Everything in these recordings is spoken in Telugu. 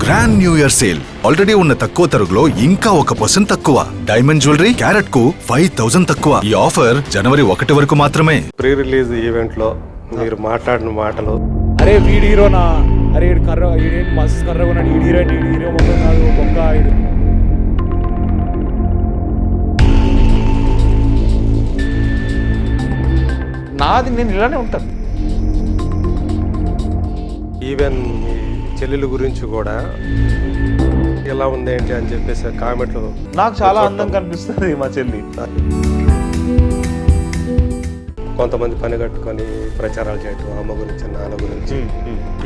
Grand new year sale already ఉన్న తక్కువ తరుగులో ఇంకా 1% తక్కువ. డైమండ్ జ్యువెలరీ క్యారెట్ కు 5000 తక్కువ. ఈ ఆఫర్ జనవరి 1 వరకు మాత్రమే. ప్రీ రిలీజ్ ఈవెంట్ లో మీరు మాట్లాడిన మాటలు, అరే వీడి హీరోనా, అరే ఈడు కర్ర, ఈడేం మస్తు కర్రగా ఉన్నాడు, ఈడు హీరో మొత్తం కాదు బొక్క ఈడు. నాది నేను ఇలానే ఉంటాను. ఈవెన్ మీ చెల్లెల గురించి కూడా ఎలా ఉంది ఏంటి అని చెప్పేసి కామెంట్లు నాకు చాలా అందంగా కనిపిస్తుంది మా చెల్లి. కొంతమంది పని కట్టుకొని ప్రచారాలు చేయటం, అమ్మ గురించి నాన్న గురించి,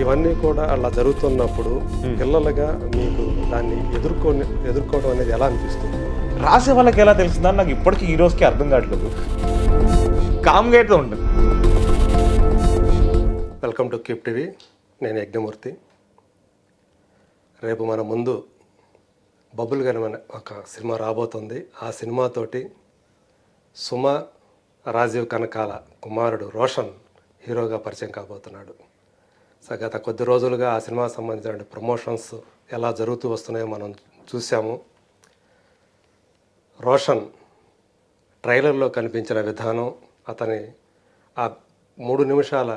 ఇవన్నీ కూడా అలా జరుగుతున్నప్పుడు పిల్లలుగా మీకు దాన్ని ఎదుర్కోవడం అనేది ఎలా అనిపిస్తుంది? రాసే వాళ్ళకి ఎలా తెలుస్తుందని నాకు ఇప్పటికీ ఈ రోజుకి అర్థం కావట్లేదు. కామ్గా అయితే ఉంటుంది. Welcome to keep TV. నేను యజ్ఞమూర్తి. రేపు మన ముందు బబుల్ గన్ అనే ఒక సినిమా రాబోతుంది. ఆ సినిమాతోటి సుమ, రాజీవ్ కనకాల కుమారుడు రోషన్ హీరోగా పరిచయం కాబోతున్నాడు. సో గత కొద్ది రోజులుగా ఆ సినిమాకి సంబంధించిన ప్రమోషన్స్ ఎలా జరుగుతూ వస్తున్నాయో మనం చూసాము. రోషన్ ట్రైలర్లో కనిపించిన విధానం, అతని ఆ 3 నిమిషాల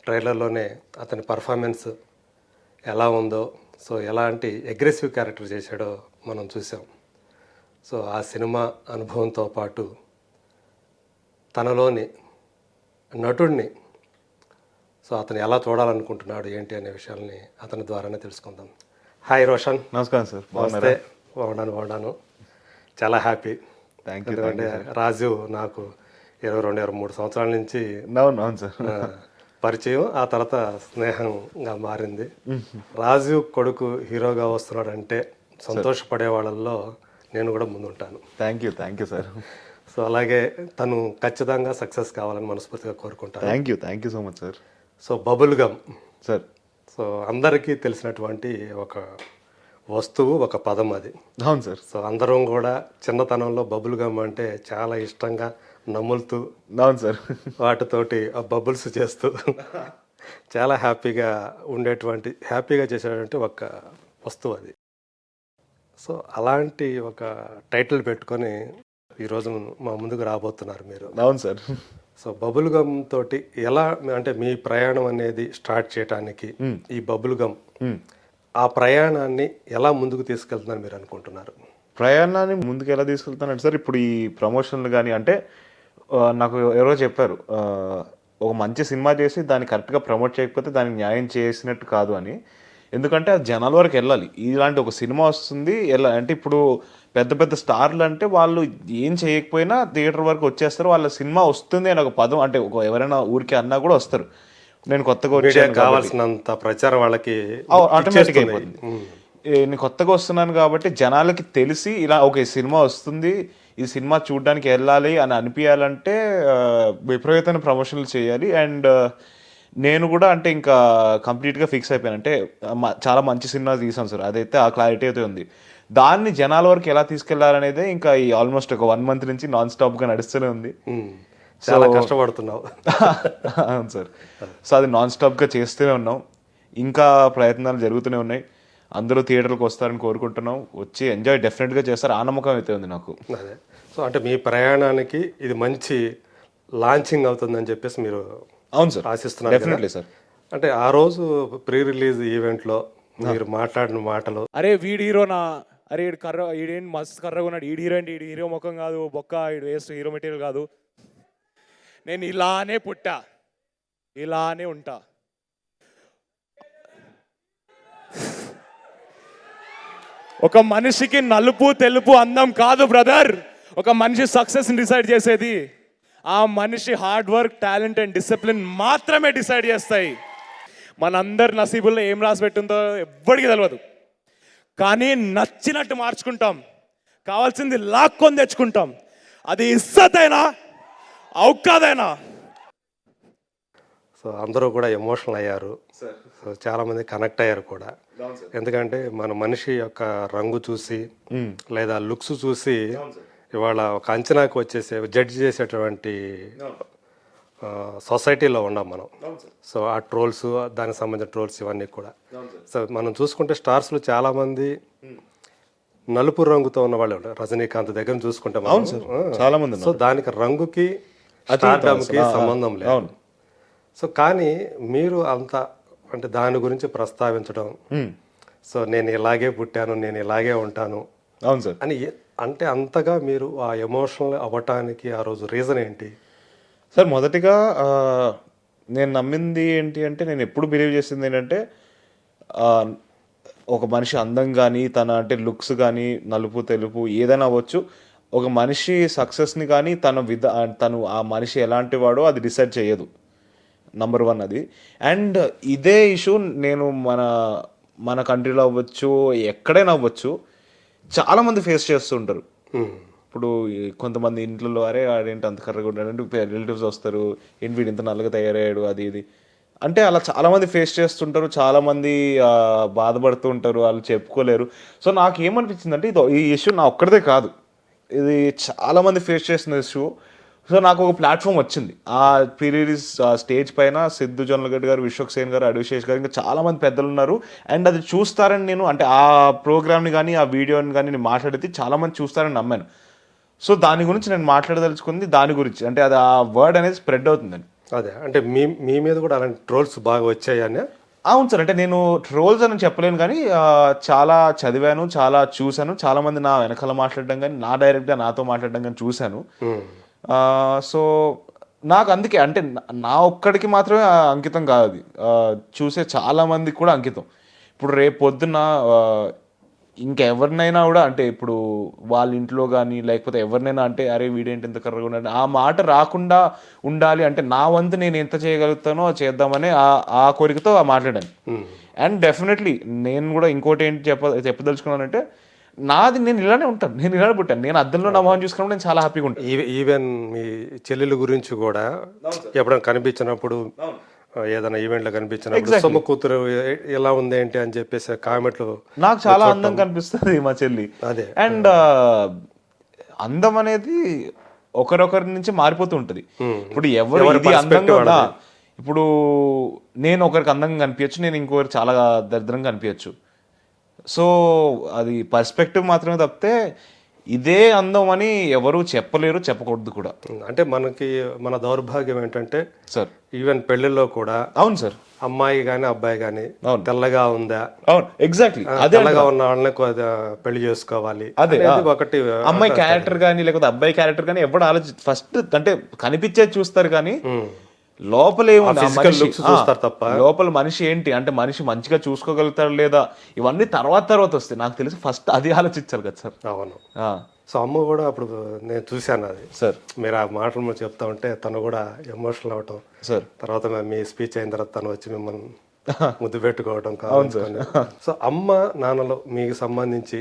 ట్రైలర్లోనే అతని పర్ఫార్మెన్స్ ఎలా ఉందో, సో ఎలాంటి అగ్రెసివ్ క్యారెక్టర్ చేశాడో మనం చూసాం. సో ఆ సినిమా అనుభవంతో పాటు తనలోని నటుడిని, సో అతను ఎలా చూడాలనుకుంటున్నాడు ఏంటి అనే విషయాల్ని అతని ద్వారానే తెలుసుకుందాం. హాయ్ రోషన్. నమస్కారం సార్. నమస్తే. బాగున్నాను. చాలా హ్యాపీ. Thank you. ఎందుకంటే రాజు నాకు 22-23 సంవత్సరాల నుంచి అవును సార్ పరిచయం, ఆ తర్వాత స్నేహంగా మారింది. రాజు కొడుకు హీరోగా వస్తున్నాడు అంటే సంతోషపడే వాళ్ళల్లో నేను కూడా ముందుంటాను. Thank you sir. సో అలాగే తను ఖచ్చితంగా సక్సెస్ కావాలని మనస్ఫూర్తిగా కోరుకుంటాను. Thank you so much sir. So bubble gum sir, so అందరికీ తెలిసినటువంటి ఒక వస్తువు, ఒక పదం అది. అవును సార్. సో అందరం కూడా చిన్నతనంలో బబుల్ గమ్ అంటే చాలా ఇష్టంగా నములుతూ, అవును సార్, వాటితోటి ఆ బబుల్స్ చేస్తూ చాలా హ్యాపీగా చేసేటువంటి ఒక వస్తువు అది. సో అలాంటి ఒక టైటిల్ పెట్టుకొని ఈరోజు మా ముందుకు రాబోతున్నారు మీరు. అవును సార్. సో బబుల్ గమ్ తోటి ఎలా, అంటే మీ ప్రయాణం అనేది స్టార్ట్ చేయడానికి ఈ బబుల్ గమ్ ఆ ప్రయాణాన్ని ఎలా ముందుకు తీసుకెళ్తున్నారు మీరు అనుకుంటున్నారు? ప్రయాణాన్ని ముందుకు ఎలా తీసుకెళ్తానంటే సార్, ఇప్పుడు ఈ ప్రమోషన్లు కానీ అంటే నాకు ఎవరో చెప్పారు, ఒక మంచి సినిమా చేసి దాన్ని కరెక్ట్గా ప్రమోట్ చేయకపోతే దానికి న్యాయం చేసినట్టు కాదు అని. ఎందుకంటే అది జనాల వరకు వెళ్ళాలి. ఇలాంటి ఒక సినిమా వస్తుంది ఎలా అంటే, ఇప్పుడు పెద్ద పెద్ద స్టార్లు అంటే వాళ్ళు ఏం చేయకపోయినా థియేటర్ వరకు వచ్చేస్తారు. వాళ్ళ సినిమా వస్తుంది అని ఒక పదం, అంటే ఒక ఎవరైనా ఊరికి అన్నా కూడా వస్తారు. నేను కొత్తగా వచ్చాను, కావాల్సినంత ప్రచారం వాళ్ళకి ఆటోమేటిక్ అయిపోతుంది. నేను కొత్తగా వస్తున్నాను కాబట్టి జనాలకి తెలిసి ఇలా ఒక సినిమా వస్తుంది, ఈ సినిమా చూడడానికి వెళ్ళాలి అని అనిపించాలంటే విపరీతమైన ప్రమోషన్లు చేయాలి. అండ్ నేను కూడా అంటే ఇంకా కంప్లీట్గా ఫిక్స్ అయిపోయాను. అంటే చాలా మంచి సినిమా తీసాను సార్, అదైతే ఆ క్లారిటీ అయితే ఉంది. దాన్ని జనాల వరకు ఎలా తీసుకెళ్లాలనేదే ఇంకా ఈ ఆల్మోస్ట్ ఒక 1 month నుంచి నాన్ స్టాప్గా నడుస్తూనే ఉంది. చాలా కష్టపడుతున్నావు. అవును సార్. సో అది నాన్ స్టాప్గా చేస్తూనే ఉన్నాం. ఇంకా ప్రయత్నాలు జరుగుతూనే ఉన్నాయి. అందరూ థియేటర్కి వస్తారని కోరుకుంటున్నాం. వచ్చి ఎంజాయ్ డెఫినెట్గా చేస్తారు, ఆ నమ్మకం అయితే ఉంది నాకు. అదే. సో అంటే మీ ప్రయాణానికి ఇది మంచి లాంచింగ్ అవుతుందని చెప్పేసి మీరు అవును సార్ ఆశిస్తున్నారు. Definitely sir. అంటే ఆ రోజు ప్రీ రిలీజ్ ఈవెంట్లో మీరు మాట్లాడిన మాటలు, అరే వీడి హీరోనా, అరే ఈడు కర్ర, ఈడేం మస్తు కర్రగా ఉన్నాడు, ఈడు హీరో ముఖం కాదు బొక్క, ఈడు వేస్ట్ హీరో మెటీరియల్ కాదు. నేను ఇలానే పుట్టా, ఇలానే ఉంటా. ఒక మనిషికి నలుపు తెలుపు అందం కాదు బ్రదర్. ఒక మనిషి సక్సెస్ని డిసైడ్ చేసేది ఆ మనిషి hard work, talent and discipline మాత్రమే డిసైడ్ చేస్తాయి. మనందరి నసీబుల్లో ఏం రాసి పెట్టిందో ఎవ్వడికి తెలియదు. కానీ నచ్చినట్టు మార్చుకుంటాం, కావాల్సింది లాక్కొని తెచ్చుకుంటాం. అది ఇజ్జత్ అయినా ఔకాదైనా. సో అందరూ కూడా ఎమోషనల్ అయ్యారు. సో చాలామంది కనెక్ట్ అయ్యారు కూడా. ఎందుకంటే మన మనిషి యొక్క రంగు చూసి లేదా లుక్స్ చూసి ఇవాళ ఒక అంచనాకు వచ్చేసే జడ్జి చేసేటువంటి సొసైటీలో ఉన్నాం మనం. సో ఆ ట్రోల్స్, దానికి సంబంధించిన ట్రోల్స్ ఇవన్నీ కూడా. సో మనం చూసుకుంటే స్టార్స్లో చాలామంది నలుపు రంగుతో ఉన్న వాళ్ళు ఉంటారు. రజనీకాంత్ దగ్గర చూసుకుంటే మనం. చాలా మంది సో దానికి రంగుకి స్టార్డమ్కి సంబంధం లేదు. సో కానీ మీరు అంత అంటే దాని గురించి ప్రస్తావించడం, సో నేను ఇలాగే పుట్టాను, నేను ఇలాగే ఉంటాను అవును సార్ అని అంటే అంతగా మీరు ఆ ఎమోషనల్ అవ్వటానికి ఆ రోజు రీజన్ ఏంటి? సార్ మొదటిగా నేను నమ్మింది ఏంటి అంటే, నేను ఎప్పుడు బిలీవ్ చేసింది ఏంటంటే, ఒక మనిషి అందం కానీ తన అంటే లుక్స్ కానీ నలుపు తెలుపు ఏదైనా అవ్వచ్చు, ఒక మనిషి సక్సెస్ని కానీ తను ఆ మనిషి ఎలాంటి వాడో అది డిసైడ్ చేయదు. నంబర్ 1 అది. అండ్ ఇదే ఇష్యూ నేను మన కంట్రీలో అవ్వచ్చు, ఎక్కడైనా అవ్వచ్చు, చాలామంది ఫేస్ చేస్తుంటారు. ఇప్పుడు కొంతమంది ఇంట్లో అరే ఆడేంటి అంత కర్రగా ఉన్నాడు, రిలేటివ్స్ వస్తారు, ఏంటి వీడు ఇంత నల్లగా తయారయ్యాడు, అది ఇది అంటే అలా చాలామంది ఫేస్ చేస్తుంటారు. చాలామంది బాధపడుతూ ఉంటారు, వాళ్ళు చెప్పుకోలేరు. సో నాకు ఏమనిపించింది అంటే, ఈ ఇష్యూ నా ఒక్కడిదే కాదు, ఇది చాలామంది ఫేస్ చేసిన ఇష్యూ. సో నాకు ఒక ప్లాట్ఫామ్ వచ్చింది ఆ పీరియడ్ స్టేజ్ పైన. సిద్ధు జొన్నలగడ్డ గారు, విశ్వక్సేన్ గారు, అడివిశేష్ గారు, ఇంకా చాలామంది పెద్దలు ఉన్నారు. అండ్ అది చూస్తారని నేను అంటే ఆ ప్రోగ్రామ్ని కానీ ఆ వీడియోని కానీ నేను మాట్లాడితే చాలామంది చూస్తారని నమ్మాను. సో దాని గురించి నేను మాట్లాడదలుచుకుంది దాని గురించి, అంటే అది ఆ వర్డ్ అనేది స్ప్రెడ్ అవుతుందని. అదే అంటే మీ మీద కూడా అలాంటి ట్రోల్స్ బాగా వచ్చాయని? అవును సార్, అంటే నేను ట్రోల్స్ అని చెప్పలేను కానీ చాలా చదివాను, చాలా చూశాను, చాలామంది నా వెనకాల మాట్లాడడం కానీ నా డైరెక్ట్గా నాతో మాట్లాడడం కానీ చూశాను. సో నాకు అందుకే అంటే నా ఒక్కడికి మాత్రమే అంకితం కాదు అది, చూసే చాలామందికి కూడా అంకితం. ఇప్పుడు రేపు పొద్దున్న ఇంకెవరినైనా కూడా అంటే ఇప్పుడు వాళ్ళ ఇంట్లో కానీ లేకపోతే ఎవరినైనా అంటే అరే వీడేంటి ఎంత కర్రగా ఉన్నాడు ఆ మాట రాకుండా ఉండాలి అంటే నా వంతు నేను ఎంత చేయగలుగుతానో చేద్దామని ఆ కోరికతో మాట్లాడాను. అండ్ డెఫినెట్లీ నేను కూడా ఇంకోటి ఏంటి చెప్పదలుచుకున్నానంటే, నాది నేను ఇలానే ఉంటాను, నేను ఇలానే పుట్టాను, నేను అద్దంలో నా మొహం చూసుకున్నప్పుడు నేను చాలా హ్యాపీగా ఉంటాను. ఈవెన్ మీ చెల్లెల గురించి కూడా ఎప్పుడైనా కనిపించినప్పుడు, ఏదైనా ఈవెంట్లో కనిపించినప్పుడు సొమ్ము కూతురు ఎలా ఉంది ఏంటి అని చెప్పేసి కామెంట్లు నాకు చాలా అందం కనిపిస్తుంది మా చెల్లి. అదే. అండ్ అందం అనేది ఒకరొకరి నుంచి మారిపోతూ ఉంటుంది. ఇప్పుడు ఎవరు ఇది అందంగా, ఇప్పుడు నేను ఒకరికి అందంగా కనిపించచ్చు, నేను ఇంకొకరికి చాలా దరిద్రంగా కనిపించచ్చు. సో అది పర్స్పెక్టివ్ మాత్రమే తప్పితే ఇదే అందం అని ఎవరు చెప్పలేరు, చెప్పకూడదు కూడా. అంటే మన దౌర్భాగ్యం ఏంటంటే సార్, ఈవెన్ పెళ్లిలో కూడా అవును సార్, అమ్మాయి గాని అబ్బాయి గాని తెల్లగా ఉందా, అవును ఎగ్జాక్ట్లీ తెల్లగా ఉన్న వాళ్ళని పెళ్లి చేసుకోవాలి, అదే ఒకటి అమ్మాయి క్యారెక్టర్ కానీ లేకపోతే అబ్బాయి క్యారెక్టర్ కానీ ఎవరు ఆలోచి ఫస్ట్ అంటే కనిపించేది చూస్తారు కానీ లోపల చూస్తారు తప్ప లోపల మనిషి ఏంటి అంటే మనిషి మంచిగా చూసుకోగలుగుతాడు లేదా ఇవన్నీ తర్వాత వస్తాయి. నాకు తెలిసి ఫస్ట్ అది ఆలోచించాలి కదా సార్. అవును. సో అమ్మ కూడా అప్పుడు నేను చూశాను అది సార్, మీరు ఆ మాటలు చెప్తా ఉంటే తను కూడా ఎమోషనల్ అవటం సార్. తర్వాత మీ స్పీచ్ అయిన తర్వాత తను వచ్చి మిమ్మల్ని ముద్దు పెట్టుకోవడం కావాలి. సో అమ్మ నాన్నలో మీకు సంబంధించి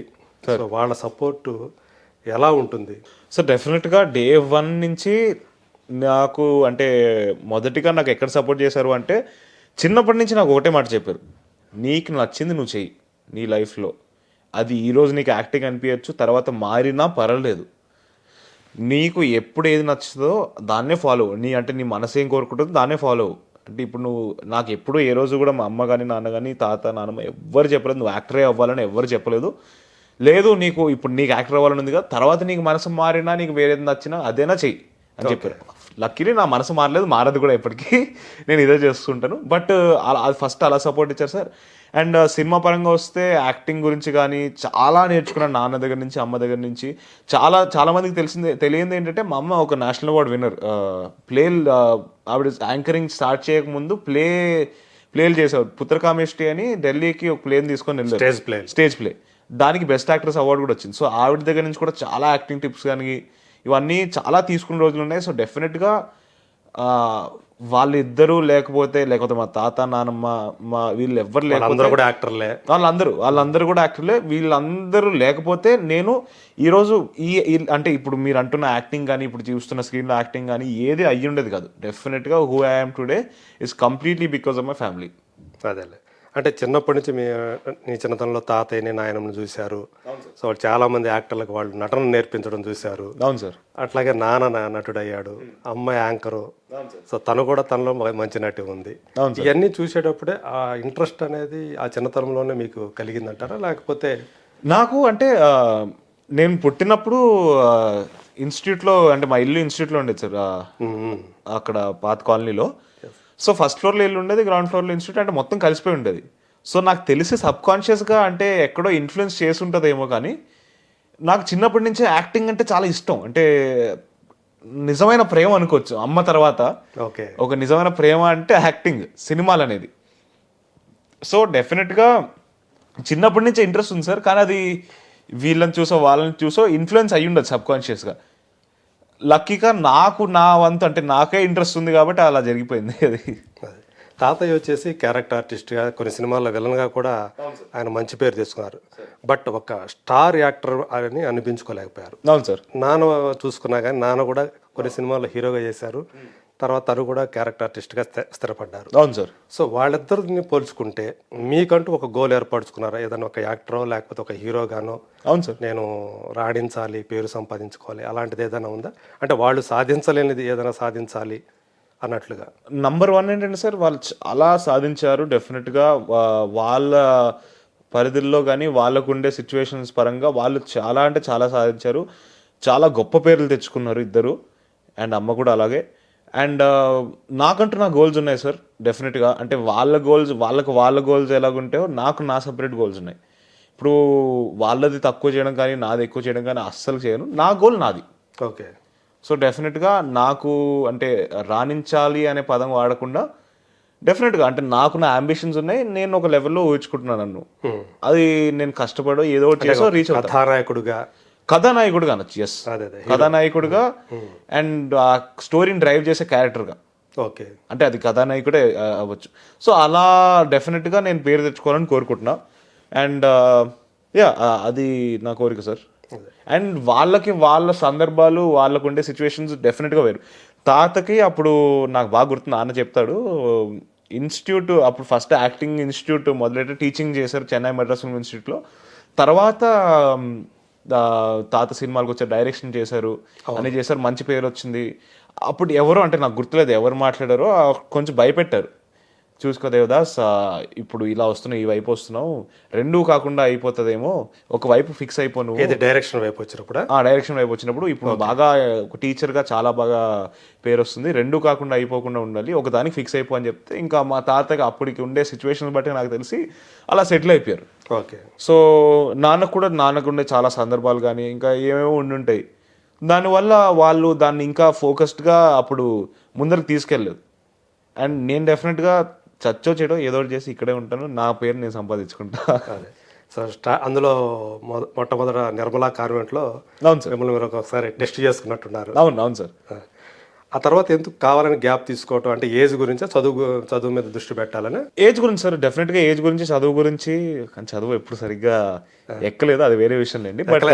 వాళ్ళ సపోర్టు ఎలా ఉంటుంది సార్? డెఫినెట్గా డే 1 నుంచి నాకు అంటే మొదటిగా నాకు ఎక్కడ సపోర్ట్ చేశారు అంటే, చిన్నప్పటి నుంచి నాకు ఒకటే మాట చెప్పారు, నీకు నచ్చింది నువ్వు చెయ్యి నీ లైఫ్లో, అది ఈరోజు నీకు యాక్టింగ్ అనిపించచ్చు, తర్వాత మారినా పర్వాలేదు, నీకు ఎప్పుడు ఏది నచ్చుతుందో దాన్నే ఫాలో, నీ మనసు ఏం కోరుకుంటుందో దాన్నే ఫాలో. అంటే ఇప్పుడు నువ్వు నాకు ఎప్పుడు ఏ రోజు కూడా మా అమ్మ కానీ నాన్న కానీ తాత నాన్నమ్మ ఎవ్వరు చెప్పలేదు నువ్వు యాక్టరే అవ్వాలని, ఎవ్వరు చెప్పలేదు. లేదు నీకు ఇప్పుడు నీకు యాక్టర్ అవ్వాలని ఉంది కదా, తర్వాత నీకు మనసు మారినా నీకు వేరేది నచ్చినా అదేనా చెయ్యి అని చెప్పారు. లక్కీలీ నా మనసు మారదు కూడా ఎప్పటికీ, నేను ఇదే చేస్తుంటాను. బట్ అది ఫస్ట్ అలా సపోర్ట్ ఇచ్చారు సార్. అండ్ సినిమా పరంగా వస్తే యాక్టింగ్ గురించి కానీ చాలా నేర్చుకున్నాను నాన్న దగ్గర నుంచి, అమ్మ దగ్గర నుంచి. చాలా మందికి తెలియంది ఏంటంటే, మా అమ్మ ఒక నేషనల్ అవార్డ్ విన్నర్. ఆవిడ యాంకరింగ్ స్టార్ట్ చేయకముందు ప్లేలు చేసేవారు. పుత్రకామేష్టి అని ఢిల్లీకి ఒక ప్లేని తీసుకొని వెళ్ళారు, స్టేజ్ ప్లే. దానికి బెస్ట్ యాక్ట్రెస్ అవార్డు కూడా వచ్చింది. సో ఆవిడ దగ్గర నుంచి కూడా చాలా యాక్టింగ్ టిప్స్ కానీ ఇవన్నీ చాలా తీసుకున్న రోజులు ఉన్నాయి. సో డెఫినెట్గా వాళ్ళిద్దరూ లేకపోతే మా తాత నాన్నమ్మ వీళ్ళు ఎవ్వరు లేకపోతే వాళ్ళందరూ కూడా యాక్టర్లే. వీళ్ళందరూ లేకపోతే నేను ఈరోజు అంటే ఇప్పుడు మీరు అంటున్న యాక్టింగ్ కానీ ఇప్పుడు చూస్తున్న స్క్రీన్లో యాక్టింగ్ కానీ ఏది అయ్యి ఉండేది కాదు. డెఫినెట్గా who I am today is completely because of my family. అదేలే. అంటే చిన్నప్పటి నుంచి నీ చిన్నతనంలో తాతయ్యని నాయనమ్మని చూశారు. సో వాళ్ళు చాలా మంది యాక్టర్లకు వాళ్ళు నటన నేర్పించడం చూశారు. అవును సార్. అట్లాగే నాన్న నటుడు అయ్యాడు, అమ్మ యాంకరు. సో తను కూడా తనలో మంచి నటి ఉంది. ఇవన్నీ చూసేటప్పుడే ఆ ఇంట్రెస్ట్ అనేది ఆ చిన్నతనంలోనే మీకు కలిగిందంటారా, లేకపోతే? నాకు అంటే నేను పుట్టినప్పుడు ఇన్స్టిట్యూట్లో, అంటే మా ఇల్లు ఇన్స్టిట్యూట్లో ఉండేది సార్, అక్కడ పాత కాలనీలో. సో ఫస్ట్ ఫ్లోర్లో ఇల్లు ఉండేది, గ్రౌండ్ ఫ్లోర్లో ఇన్స్టిట్యూట్, అంటే మొత్తం కలిసిపోయి ఉండేది. సో నాకు తెలిసి సబ్కాన్షియస్గా అంటే ఎక్కడో ఇన్ఫ్లుయెన్స్ చేసి ఉంటుందేమో, కానీ నాకు చిన్నప్పటి నుంచే యాక్టింగ్ అంటే చాలా ఇష్టం. అంటే నిజమైన ప్రేమ అనుకోవచ్చు అమ్మ తర్వాత. ఓకే. ఒక నిజమైన ప్రేమ అంటే యాక్టింగ్, సినిమాలు అనేది. సో డెఫినెట్గా చిన్నప్పటి నుంచే ఇంట్రెస్ట్ ఉంది సార్, కానీ అది వీళ్ళని చూసో వాళ్ళని చూసో ఇన్ఫ్లుయెన్స్ అయ్యి ఉండదు సబ్కాన్షియస్గా. లక్కీగా నాకు నా వంతు అంటే నాకే ఇంట్రెస్ట్ ఉంది కాబట్టి అలా జరిగిపోయింది అది. తాతయ్య వచ్చేసి క్యారెక్టర్ ఆర్టిస్ట్గా, కొన్ని సినిమాల్లో విలన్గా కూడా ఆయన మంచి పేరు తెచ్చుకున్నారు. బట్ ఒక స్టార్ యాక్టర్ అని అనిపించుకోలేకపోయారు. అవును సార్. నాన్న చూసుకున్నా కానీ నాన్న కూడా కొన్ని సినిమాల్లో హీరోగా చేశారు. తర్వాత తను కూడా క్యారెక్టర్ ఆర్టిస్ట్గా స్థిరపడ్డారు. అవును సార్. సో వాళ్ళిద్దరిని పోల్చుకుంటే మీకంటూ ఒక గోల్ ఏర్పరచుకున్నారా? ఏదైనా ఒక యాక్టరో లేకపోతే ఒక హీరోగానో అవును సార్ నేను రాణించాలి, పేరు సంపాదించుకోవాలి, అలాంటిది ఏదైనా ఉందా? అంటే వాళ్ళు సాధించలేనిది ఏదైనా సాధించాలి అన్నట్లుగా. నంబర్ 1 ఏంటంటే సార్, వాళ్ళు చాలా సాధించారు డెఫినెట్గా. వాళ్ళ పరిధుల్లో కానీ వాళ్ళకు ఉండే సిచ్యువేషన్స్ పరంగా వాళ్ళు చాలా అంటే చాలా సాధించారు. చాలా గొప్ప పేర్లు తెచ్చుకున్నారు ఇద్దరు, అండ్ అమ్మ కూడా అలాగే. అండ్ నాకంటూ నా గోల్స్ ఉన్నాయి సార్ డెఫినెట్గా. అంటే వాళ్ళ గోల్స్ ఎలాగుంటాయో నాకు నా సపరేట్ గోల్స్ ఉన్నాయి. ఇప్పుడు వాళ్ళది తక్కువ చేయడం కానీ నాది ఎక్కువ చేయడం కానీ అస్సలు చేయను. నా గోల్ నాది. ఓకే. సో డెఫినెట్గా నాకు అంటే రాణించాలి అనే పదం వాడకుండా డెఫినెట్గా అంటే నాకు నా అంబిషన్స్ ఉన్నాయి. నేను ఒక లెవెల్లో ఊహించుకుంటున్నాను నన్ను. అది నేను కష్టపడో ఏదో ఒకటి చేసో రీచ్ అవుతాను. కథానాయకుడుగా అనొచ్చు. ఎస్, కథానాయకుడుగా అండ్ ఆ స్టోరీని డ్రైవ్ చేసే క్యారెక్టర్గా. ఓకే. అంటే అది కథానాయకుడే అవ్వచ్చు. సో అలా డెఫినెట్గా నేను పేరు తెచ్చుకోవాలని కోరుకుంటున్నా. అండ్ యా, అది నా కోరిక సార్. అండ్ వాళ్ళ సందర్భాలు, వాళ్ళకు ఉండే సిచ్యువేషన్స్ డెఫినెట్గా వేరు. తాతకి అప్పుడు నాకు బాగా గుర్తు, నాన్న చెప్తాడు, ఇన్స్టిట్యూట్ అప్పుడు ఫస్ట్ యాక్టింగ్ ఇన్స్టిట్యూట్ మొదలెట్టి టీచింగ్ చేశారు చెన్నై మద్రాస్ ఫిల్మ్ ఇన్స్టిట్యూట్లో. తర్వాత తాత సినిమాలకు వచ్చారు, డైరెక్షన్ చేశారు, అన్నీ చేశారు, మంచి పేరు వచ్చింది. అప్పుడు ఎవరో అంటే నాకు గుర్తులేదు ఎవరు మాట్లాడారో, కొంచెం భయపెట్టారు. చూసుకో దేవదాస్, ఇప్పుడు ఇలా వస్తున్నావు, ఈ వైపు వస్తున్నావు, రెండూ కాకుండా అయిపోతుందేమో, ఒక వైపు ఫిక్స్ అయిపోను. డైరెక్షన్ వైపు వచ్చినప్పుడు డైరెక్షన్ వైపు వచ్చినప్పుడు ఇప్పుడు బాగా ఒక టీచర్గా చాలా బాగా పేరు వస్తుంది, రెండూ కాకుండా అయిపోకుండా ఉండాలి, ఒక దానికి ఫిక్స్ అయిపో అని చెప్తే ఇంకా మా తాతకి అప్పటికి ఉండే సిచ్యువేషన్ బట్టి నాకు తెలిసి అలా సెటిల్ అయిపోయారు. ఓకే. సో నాన్నకు ఉండే చాలా సందర్భాలు కానీ ఇంకా ఏమేమో ఉండుంటాయి. దానివల్ల వాళ్ళు దాన్ని ఇంకా ఫోకస్డ్గా అప్పుడు ముందరికి తీసుకెళ్ళలేదు. అండ్ నేను డెఫినెట్గా చచ్చో చెడో ఏదో ఒకటి చేసి ఇక్కడే ఉంటాను, నా పేరు నేను సంపాదించుకుంటా. సో అందులో మొట్టమొదట నిర్మలా కాన్వెంట్లో అవును సార్, మిమ్మల్ని మీరు ఒకసారి టెస్ట్ చేసుకున్నట్టున్నారు. అవును సార్. ఆ తర్వాత ఎందుకు కావాలని గ్యాప్ తీసుకోవటం? అంటే ఏజ్ గురించి, చదువు మీద దృష్టి పెట్టాలని? ఏజ్ గురించి సార్, డెఫినెట్గా ఏజ్ గురించి, చదువు గురించి. కానీ చదువు ఎప్పుడు సరిగ్గా ఎక్కలేదు, అది వేరే విషయం లేండి. బట్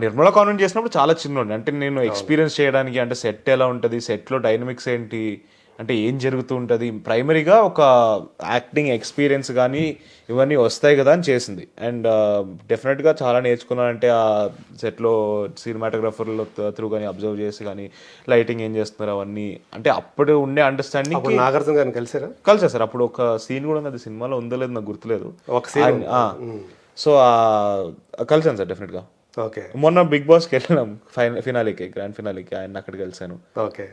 నిర్మలా కాన్వెంట్ చేసినప్పుడు చాలా చిన్నోండి. అంటే నేను ఎక్స్పీరియన్స్ చేయడానికి, అంటే సెట్ ఎలా ఉంటుంది, సెట్లో డైనమిక్స్ ఏంటి, అంటే ఏం జరుగుతూ ఉంటుంది, ప్రైమరీగా ఒక యాక్టింగ్ ఎక్స్పీరియన్స్ కానీ ఇవన్నీ వస్తాయి కదా అని చేసింది. అండ్ డెఫినెట్గా చాలా నేర్చుకున్నాను. అంటే ఆ సెట్లో సినిమాటోగ్రఫర్లో త్రూ కానీ అబ్జర్వ్ చేసి కానీ లైటింగ్ ఏం చేస్తున్నారు అవన్నీ, అంటే అప్పుడు ఉండే అండర్స్టాండింగ్. నాగార్జున గారిని కలిసా సార్. అప్పుడు ఒక సీన్ కూడా అది సినిమాలో ఉందో లేదు నాకు గుర్తులేదు. సో కలిసాను సార్ డెఫినెట్గా. ఓకే. మొన్న బిగ్ బాస్కి వెళ్ళినాం ఫినాలీకి, గ్రాండ్ ఫినాలీకి, ఆయన అక్కడికి కలిసాను. ఓకే.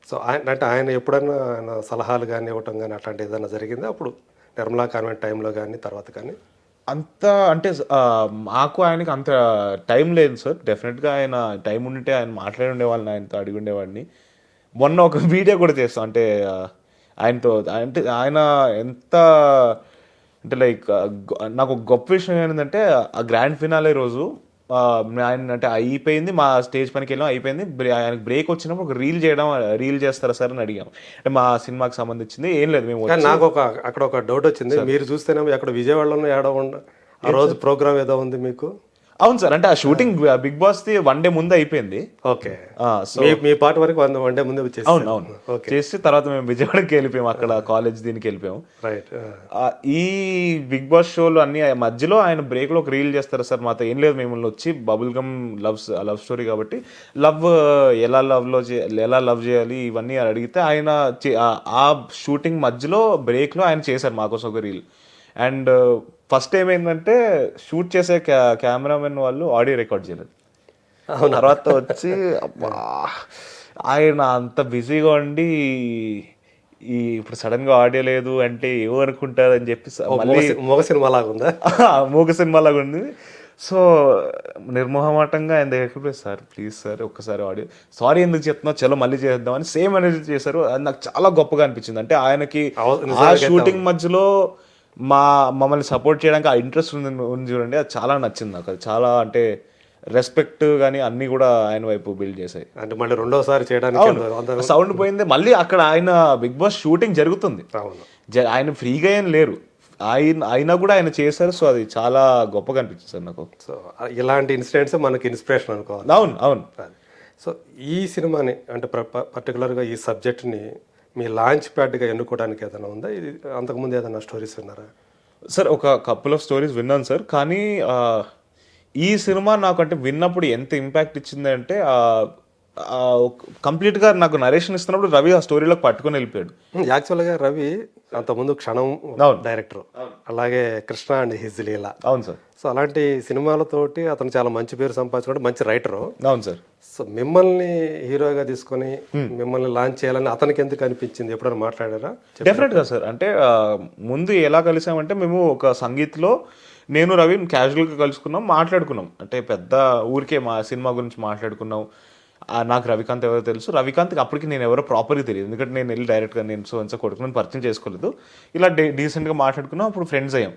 సో ఆయన ఎప్పుడన్నా ఆయన సలహాలు కానీ ఇవ్వటం కానీ అట్లాంటి ఏదైనా జరిగిందా అప్పుడు నిర్మలా కాన్వెంట్ టైంలో కానీ తర్వాత కానీ? అంత అంటే మాకు ఆయనకి అంత టైం లేదు సార్. డెఫినెట్గా ఆయన టైం ఉంటే ఆయన మాట్లాడి ఉండేవాళ్ళని, ఆయనతో అడిగి ఉండేవాడిని. మొన్న ఒక వీడియో కూడా చేస్తాం, అంటే ఆయనతో. అంటే ఆయన ఎంత అంటే లైక్ నాకు ఒక గొప్ప విషయం ఏంటంటే, ఆ గ్రాండ్ ఫినాలే రోజు ఆయన అంటే అయిపోయింది, మా స్టేజ్ పనికి వెళ్ళాం, అయిపోయింది. ఆయనకి బ్రేక్ వచ్చినప్పుడు ఒక రీల్ చేస్తారా సార్ అని అడిగాం. అంటే మా సినిమాకి సంబంధించింది ఏం లేదు. మేము నాకు అక్కడ ఒక డౌట్ వచ్చింది. మీరు చూస్తేనేమో అక్కడ విజయవాడలో ఆ రోజు ప్రోగ్రామ్ ఏదో ఉంది మీకు. అవును సార్, అంటే ఆ shooting Bigg Boss the 1 day ముందు అయిపోయింది. ఓకే. సో మీ పార్ట్ వరకు వన్ డే ముందే వచ్చేసి. అవును అవును ఓకే. చేసి తర్వాత మేము విజయవాడకి వెళ్ళిపోయాము, అక్కడ కాలేజ్ దీనికి వెళ్ళిపోయాము. రైట్. ఈ బిగ్ బాస్ షోలు అన్ని మధ్యలో ఆయన బ్రేక్ లో ఒక రీల్ చేస్తారు సార్, మాతో ఏం లేదు, మిమ్మల్ని వచ్చి బబుల్ గమ్ లవ్ స్టోరీ కాబట్టి ఎలా లవ్ చేయాలి ఇవన్నీ అడిగితే ఆయన ఆ షూటింగ్ మధ్యలో బ్రేక్ లో ఆయన చేశారు మాకోసం ఒక రీల్. అండ్ ఫస్ట్ ఏమైందంటే షూట్ చేసే కెమెరామెన్ వాళ్ళు ఆడియో రికార్డ్ చేయలేదు. తర్వాత వచ్చి అబ్బా ఆయన అంత బిజీగా ఉండి ఇప్పుడు సడన్ గా ఆడియో లేదు అంటే ఏమనుకుంటారని చెప్పి మళ్ళీ మొగ సినిమా లాగా ఉందా? మూగ సినిమా లాగా ఉంది. సో నిర్మోహమాటంగా ఆయన దగ్గరికి సార్ ప్లీజ్ సార్ ఒక్కసారి ఆడియో, సారీ ఎందుకు చెప్తున్నావు, చలో మళ్ళీ చేద్దామని సేమ్ ఎనర్జీ చేశారు. అది నాకు చాలా గొప్పగా అనిపించింది. అంటే ఆయనకి ఆ షూటింగ్ మధ్యలో మమ్మల్ని సపోర్ట్ చేయడానికి ఆ ఇంట్రెస్ట్ ఉంది చూడండి, అది చాలా నచ్చింది నాకు. అది చాలా అంటే రెస్పెక్ట్ కానీ అన్ని కూడా ఆయన వైపు బిల్డ్ చేశాయి. అంటే మళ్ళీ రెండోసారి చేయడానికి సౌండ్ పోయింది, మళ్ళీ అక్కడ ఆయన బిగ్ బాస్ షూటింగ్ జరుగుతుంది, ఆయన ఫ్రీగా ఏం లేరు, అయినా కూడా ఆయన చేశారు. సో అది చాలా గొప్పగా అనిపించింది సార్ నాకు. సో ఇలాంటి ఇన్సిడెంట్స్ మనకి ఇన్స్పిరేషన్ అనుకోవాలి. అవును అవును. సో ఈ సినిమాని అంటే పర్టికులర్గా ఈ సబ్జెక్ట్ని మీ లాంచ్ ప్యాడ్గా ఎన్నుకోవడానికి ఏదైనా ఉందా? ఇది అంతకుముందు ఏదైనా స్టోరీస్ విన్నారా? సార్ ఒక కపుల్ ఆఫ్ స్టోరీస్ విన్నాను సార్, కానీ ఈ సినిమా నాకు అంటే విన్నప్పుడు ఎంత ఇంపాక్ట్ ఇచ్చింది అంటే కంప్లీట్గా నాకు నరేషన్ ఇస్తున్నప్పుడు రవి ఆ స్టోరీలోకి పట్టుకొని వెళ్ళిపోయాడు. యాక్చువల్గా రవి అంతకుముందు క్షణం డైరెక్టర్, అలాగే కృష్ణ అండ్ హిజ్ లీలా. అవును సార్. సో అలాంటి సినిమాలతోటి అతను చాలా మంచి పేరు సంపాదించుకుంటే మంచి రైటరు. అవును సార్. సో మిమ్మల్ని హీరోగా తీసుకొని మిమ్మల్ని లాంచ్ చేయాలని అతనికి ఎందుకు అనిపించింది, ఎప్పుడైనా మాట్లాడారా? డెఫినెట్గా సార్. అంటే ముందు ఎలా కలిసామంటే మేము ఒక సంగీత్లో నేను రవి క్యాజువల్గా కలుసుకున్నాం, మాట్లాడుకున్నాం. అంటే పెద్ద ఊరికే మా సినిమా గురించి మాట్లాడుకున్నాం. నాకు రవికాంత్ ఎవరో తెలుసు, రవికాంత్కి అప్పటికి నేను ఎవరో ప్రాపర్గా తెలియదు, ఎందుకంటే నేను వెళ్ళి డైరెక్ట్గా నేను సో కొడుకుని పరిచయం చేసుకోలేదు. ఇలా డీసెంట్గా మాట్లాడుకున్నాం, అప్పుడు ఫ్రెండ్స్ అయ్యాం.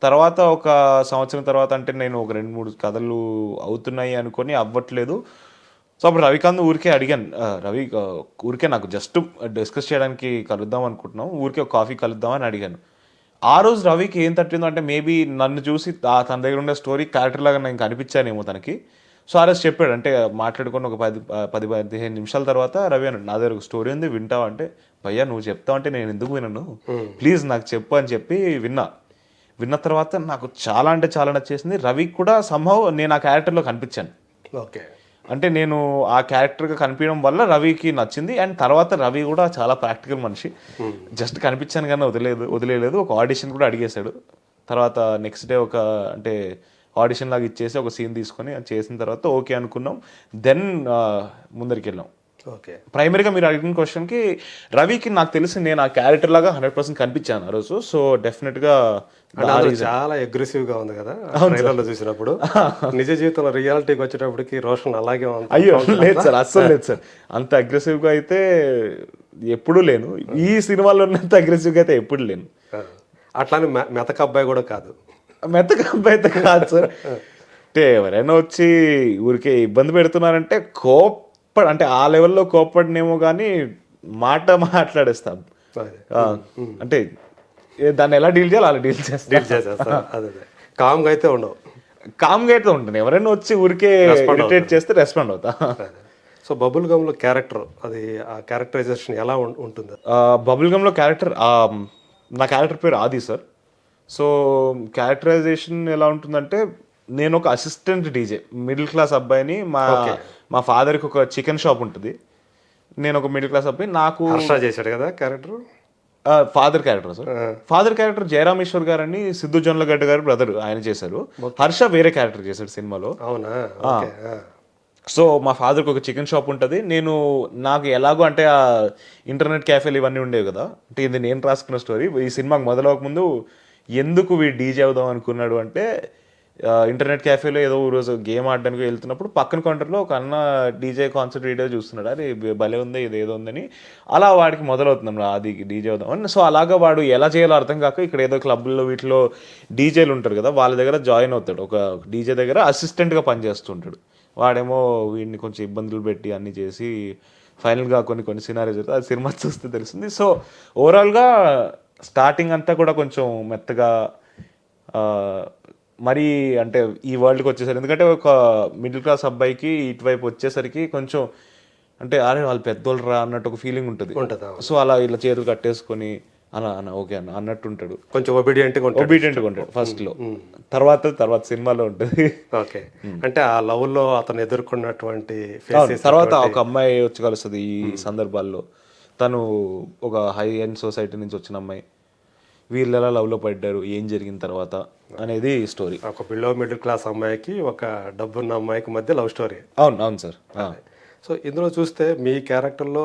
తర్వాత ఒక సంవత్సరం తర్వాత అంటే నేను ఒక 2-3 కథలు అవుతున్నాయి అనుకొని అవ్వట్లేదు. సో అప్పుడు రవికాంత్ ఊరికే అడిగాను, రవి ఊరికే నాకు జస్ట్ డిస్కస్ చేయడానికి కలుద్దాం అనుకుంటున్నాం, ఊరికే ఒక కాఫీ కలుద్దామని అడిగాను. ఆ రోజు రవికి ఏం తట్టిందో అంటే మేబీ నన్ను చూసి తన దగ్గర ఉండే స్టోరీ క్యారెక్టర్ లాగా నేను కనిపించానేమో తనకి. సో ఆ రోజు చెప్పాడు, అంటే మాట్లాడుకుని ఒక 10-15 నిమిషాల తర్వాత రవి అన్నాడు, నా దగ్గర ఒక స్టోరీ ఉంది వింటావా అంటే, భయ్యా నువ్వు చెప్తావు అంటే నేను ఎందుకు వినను, ప్లీజ్ నాకు చెప్పు అని చెప్పి విన్న తర్వాత నాకు చాలా అంటే చాలా నచ్చేసింది. రవికి కూడా సంభవ్ నేను ఆ క్యారెక్టర్లో కనిపించాను. ఓకే. అంటే నేను ఆ క్యారెక్టర్గా కనిపించడం వల్ల రవికి నచ్చింది. అండ్ తర్వాత రవి కూడా చాలా ప్రాక్టికల్ మనిషి, జస్ట్ కనిపించాను కానీ వదిలేదు. ఒక ఆడిషన్ కూడా అడిగేశాడు. తర్వాత నెక్స్ట్ డే అంటే ఆడిషన్ లాగా ఇచ్చేసి ఒక సీన్ తీసుకొని అది చేసిన తర్వాత ఓకే అనుకున్నాం. దెన్ ముందరికి వెళ్ళాం. ఓకే. ప్రైమరీగా మీరు అడిగిన క్వశ్చన్కి రవికి నాకు తెలిసి నేను ఆ క్యారెక్టర్ లాగా 100% కనిపించాను ఆ రోజు. సో డెఫినెట్గా చాలా అగ్రెసివ్ గా ఉంది కదా ట్రైలర్లో చూసినప్పుడు. నిజ జీవితంలో రియాలిటీకి వచ్చేటప్పటికి రోషన్ అలాగే ఉంది. అయ్యో లేదు సార్, అస్సలు లేదు సార్, అంత అగ్రెసివ్ గా అయితే ఎప్పుడూ లేను. ఈ సినిమాలో ఉన్నంత అగ్రెసివ్ గా అయితే ఎప్పుడు లేను. అట్లానే మెతక అబ్బాయి కూడా కాదు. మెతక అబ్బాయి అయితే కాదు సార్. అంటే ఎవరైనా వచ్చి ఊరికే ఇబ్బంది పెడుతున్నారంటే అంటే ఆ లెవెల్లో కోప్పడినేమో కానీ మాట్లాడేస్తాం. అంటే దాన్ని ఎలా డీల్ చేయాలి అలా డీల్ చేస్తాం. అదే కామ్గా అయితే ఉండవు. కామ్గా అయితే ఉంటుంది. ఎవరైనా వచ్చి ఊరికే ఇరిటేట్ చేస్తే రెస్పాండ్ అవుతా. సో బబుల్ గమ్లో క్యారెక్టర్, అది ఆ క్యారెక్టరైజేషన్ ఎలా ఉంటుంది? బబుల్ గమ్లో క్యారెక్టర్, నా క్యారెక్టర్ పేరు ఆది సార్. సో క్యారెక్టరైజేషన్ ఎలా ఉంటుందంటే, నేను ఒక అసిస్టెంట్ డీజే, మిడిల్ క్లాస్ అబ్బాయిని. మా ఫాదర్కి ఒక చికెన్ షాప్ ఉంటుంది. నేను ఒక మిడిల్ క్లాస్ అబ్బాయి. నాకు చేశాడు కదా character, father character sir. Father character Jayarameshwar గారు అని సిద్ధు జొన్నలగడ్డ గారు బ్రదర్, ఆయన చేశారు. హర్ష వేరే క్యారెక్టర్ చేశాడు సినిమాలో. అవునా? సో మా ఫాదర్కి ఒక చికెన్ షాప్ ఉంటుంది. నాకు ఎలాగో అంటే ఆ ఇంటర్నెట్ క్యాఫేలు ఇవన్నీ ఉండేవి కదా, అంటే ఇది నేను రాసుకున్న స్టోరీ. ఈ సినిమాకి మొదలవక ముందు ఎందుకు వీడు డీజే అవుదాం అనుకున్నాడు అంటే, ఇంటర్నెట్ క్యాఫేలో ఏదో రోజు గేమ్ ఆడడానికి వెళ్తున్నప్పుడు పక్కన కౌంటర్లో ఒక అన్న డీజే కాన్సర్ట్ వీడియో చూస్తున్నాడు, అది భలే ఉంది ఇది ఏదో ఉందని. అలా వాడికి మొదలవుతున్నాం అది డీజే అవుదామని. సో అలాగా వాడు ఎలా చేయాలో అర్థం కాక ఇక్కడ ఏదో క్లబ్లో వీటిలో డీజేలు ఉంటారు కదా, వాళ్ళ దగ్గర జాయిన్ అవుతాడు. ఒక డీజే దగ్గర అసిస్టెంట్గా పనిచేస్తుంటాడు. వాడేమో వీడిని కొంచెం ఇబ్బందులు పెట్టి అన్నీ చేసి ఫైనల్గా కొన్ని సినారీ జరుగుతుంది. అది సినిమా చూస్తే తెలుస్తుంది. సో ఓవరాల్గా స్టార్టింగ్ అంతా కూడా కొంచెం మెత్తగా మరి అంటే ఈ వరల్డ్కి వచ్చేసరికి, ఎందుకంటే ఒక మిడిల్ క్లాస్ అబ్బాయికి ఇటువైపు వచ్చేసరికి కొంచెం అంటే అరే వాళ్ళు పెద్దోళ్ళు రా అన్నట్టు ఒక ఫీలింగ్ ఉంటుంది. ఉంటుందా? సో అలా ఇలా చేతులు కట్టేసుకొని అన్న అన్న ఓకే అన్న అన్నట్టు ఉంటాడు. కొంచెం ఒబీడియంట్గా ఉంటాడు ఫస్ట్లో, తర్వాత సినిమాలో ఉంటుంది. ఓకే. అంటే ఆ లవ్లో అతను ఎదుర్కొన్నటువంటి తర్వాత ఒక అమ్మాయి వచ్చి కలుస్తుంది ఈ సందర్భాల్లో. తను ఒక హై ఎండ్ సొసైటీ నుంచి వచ్చిన అమ్మాయి, వీళ్ళు ఎలా లవ్లో పడ్డారు, ఏం జరిగిన తర్వాత అనేది స్టోరీ. ఒక బిలో మిడిల్ క్లాస్ అమ్మాయికి ఒక డబ్బున్న అమ్మాయికి మధ్య లవ్ స్టోరీ. అవును సార్. సో ఇందులో చూస్తే మీ క్యారెక్టర్లో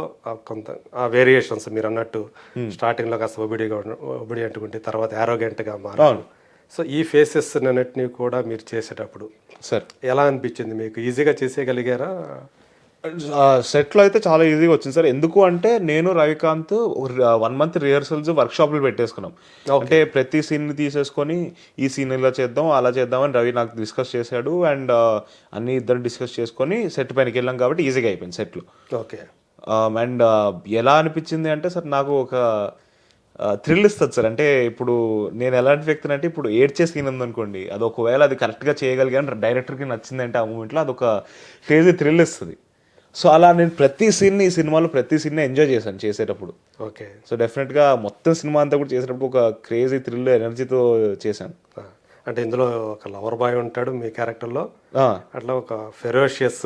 కొంత ఆ వేరియేషన్స్ మీరు అన్నట్టు స్టార్టింగ్లో కాస్త ఒబిడియంట్గా ఉంటే తర్వాత యారోగెంట్గా మారారు. సో ఈ ఫేసెస్ అన్నిటిని కూడా మీరు చేసేటప్పుడు సార్ ఎలా అనిపించింది మీకు? ఈజీగా చేసేయగలిగారా? సెట్లో అయితే చాలా ఈజీగా వచ్చింది సార్. ఎందుకు అంటే నేను రవికాంత్ 1 month రిహర్సల్స్ వర్క్షాప్లు పెట్టేసుకున్నాం. అంటే ప్రతి సీన్ని తీసేసుకొని ఈ సీన్ ఇలా చేద్దాం అలా చేద్దాం అని రవి నాకు డిస్కస్ చేశాడు. అండ్ అన్ని ఇద్దరు డిస్కస్ చేసుకొని సెట్ పైనకి వెళ్ళాం కాబట్టి ఈజీగా అయిపోయింది సెట్లు. ఓకే. అండ్ ఎలా అనిపించింది అంటే సార్ నాకు ఒక థ్రిల్ ఇస్తుంది సార్. అంటే ఇప్పుడు నేను ఎలాంటి వ్యక్తిని అంటే ఇప్పుడు ఏడ్చే సీన్ ఉందనుకోండి, అది ఒకవేళ అది కరెక్ట్గా చేయగలిగాను, డైరెక్టర్కి నచ్చిందంటే ఆ మూమెంట్లో అదొక క్రేజీ థ్రిల్ ఇస్తుంది. సో అలా నేను ప్రతి సీన్ని ఈ సినిమాలో ప్రతి సీన్ని ఎంజాయ్ చేశాను చేసేటప్పుడు. ఓకే. సో డెఫినెట్గా మొత్తం సినిమా అంతా కూడా చేసేటప్పుడు ఒక క్రేజీ థ్రిల్ ఎనర్జీతో చేశాను. అంటే ఇందులో ఒక లవర్ బాయ్ ఉంటాడు మీ క్యారెక్టర్లో, అట్లా ఒక ferocious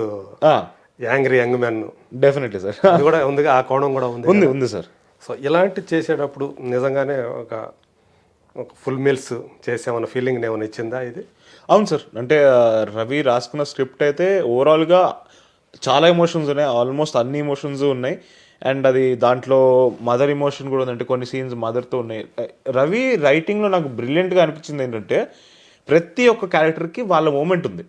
angry young man definitely sir అది కూడా ఉంది, ఆ కోణం కూడా ఉంది సార్. సో ఇలాంటి చేసేటప్పుడు నిజంగానే ఒక ఫుల్ మీల్స్ చేసామన్న ఫీలింగ్ ఏమైనా ఇచ్చిందా ఇది? అవును సార్. అంటే రవి రాసుకున్న స్క్రిప్ట్ అయితే ఓవరాల్గా చాలా ఎమోషన్స్ ఉన్నాయి, ఆల్మోస్ట్ అన్ని ఎమోషన్స్ ఉన్నాయి. అండ్ అది దాంట్లో మదర్ ఎమోషన్ కూడా ఉంది, అంటే కొన్ని సీన్స్ మదర్తో ఉన్నాయి. రవి రైటింగ్లో నాకు బ్రిలియంట్గా అనిపించింది ఏంటంటే ప్రతి ఒక్క క్యారెక్టర్కి వాళ్ళ మూమెంట్ ఉంది.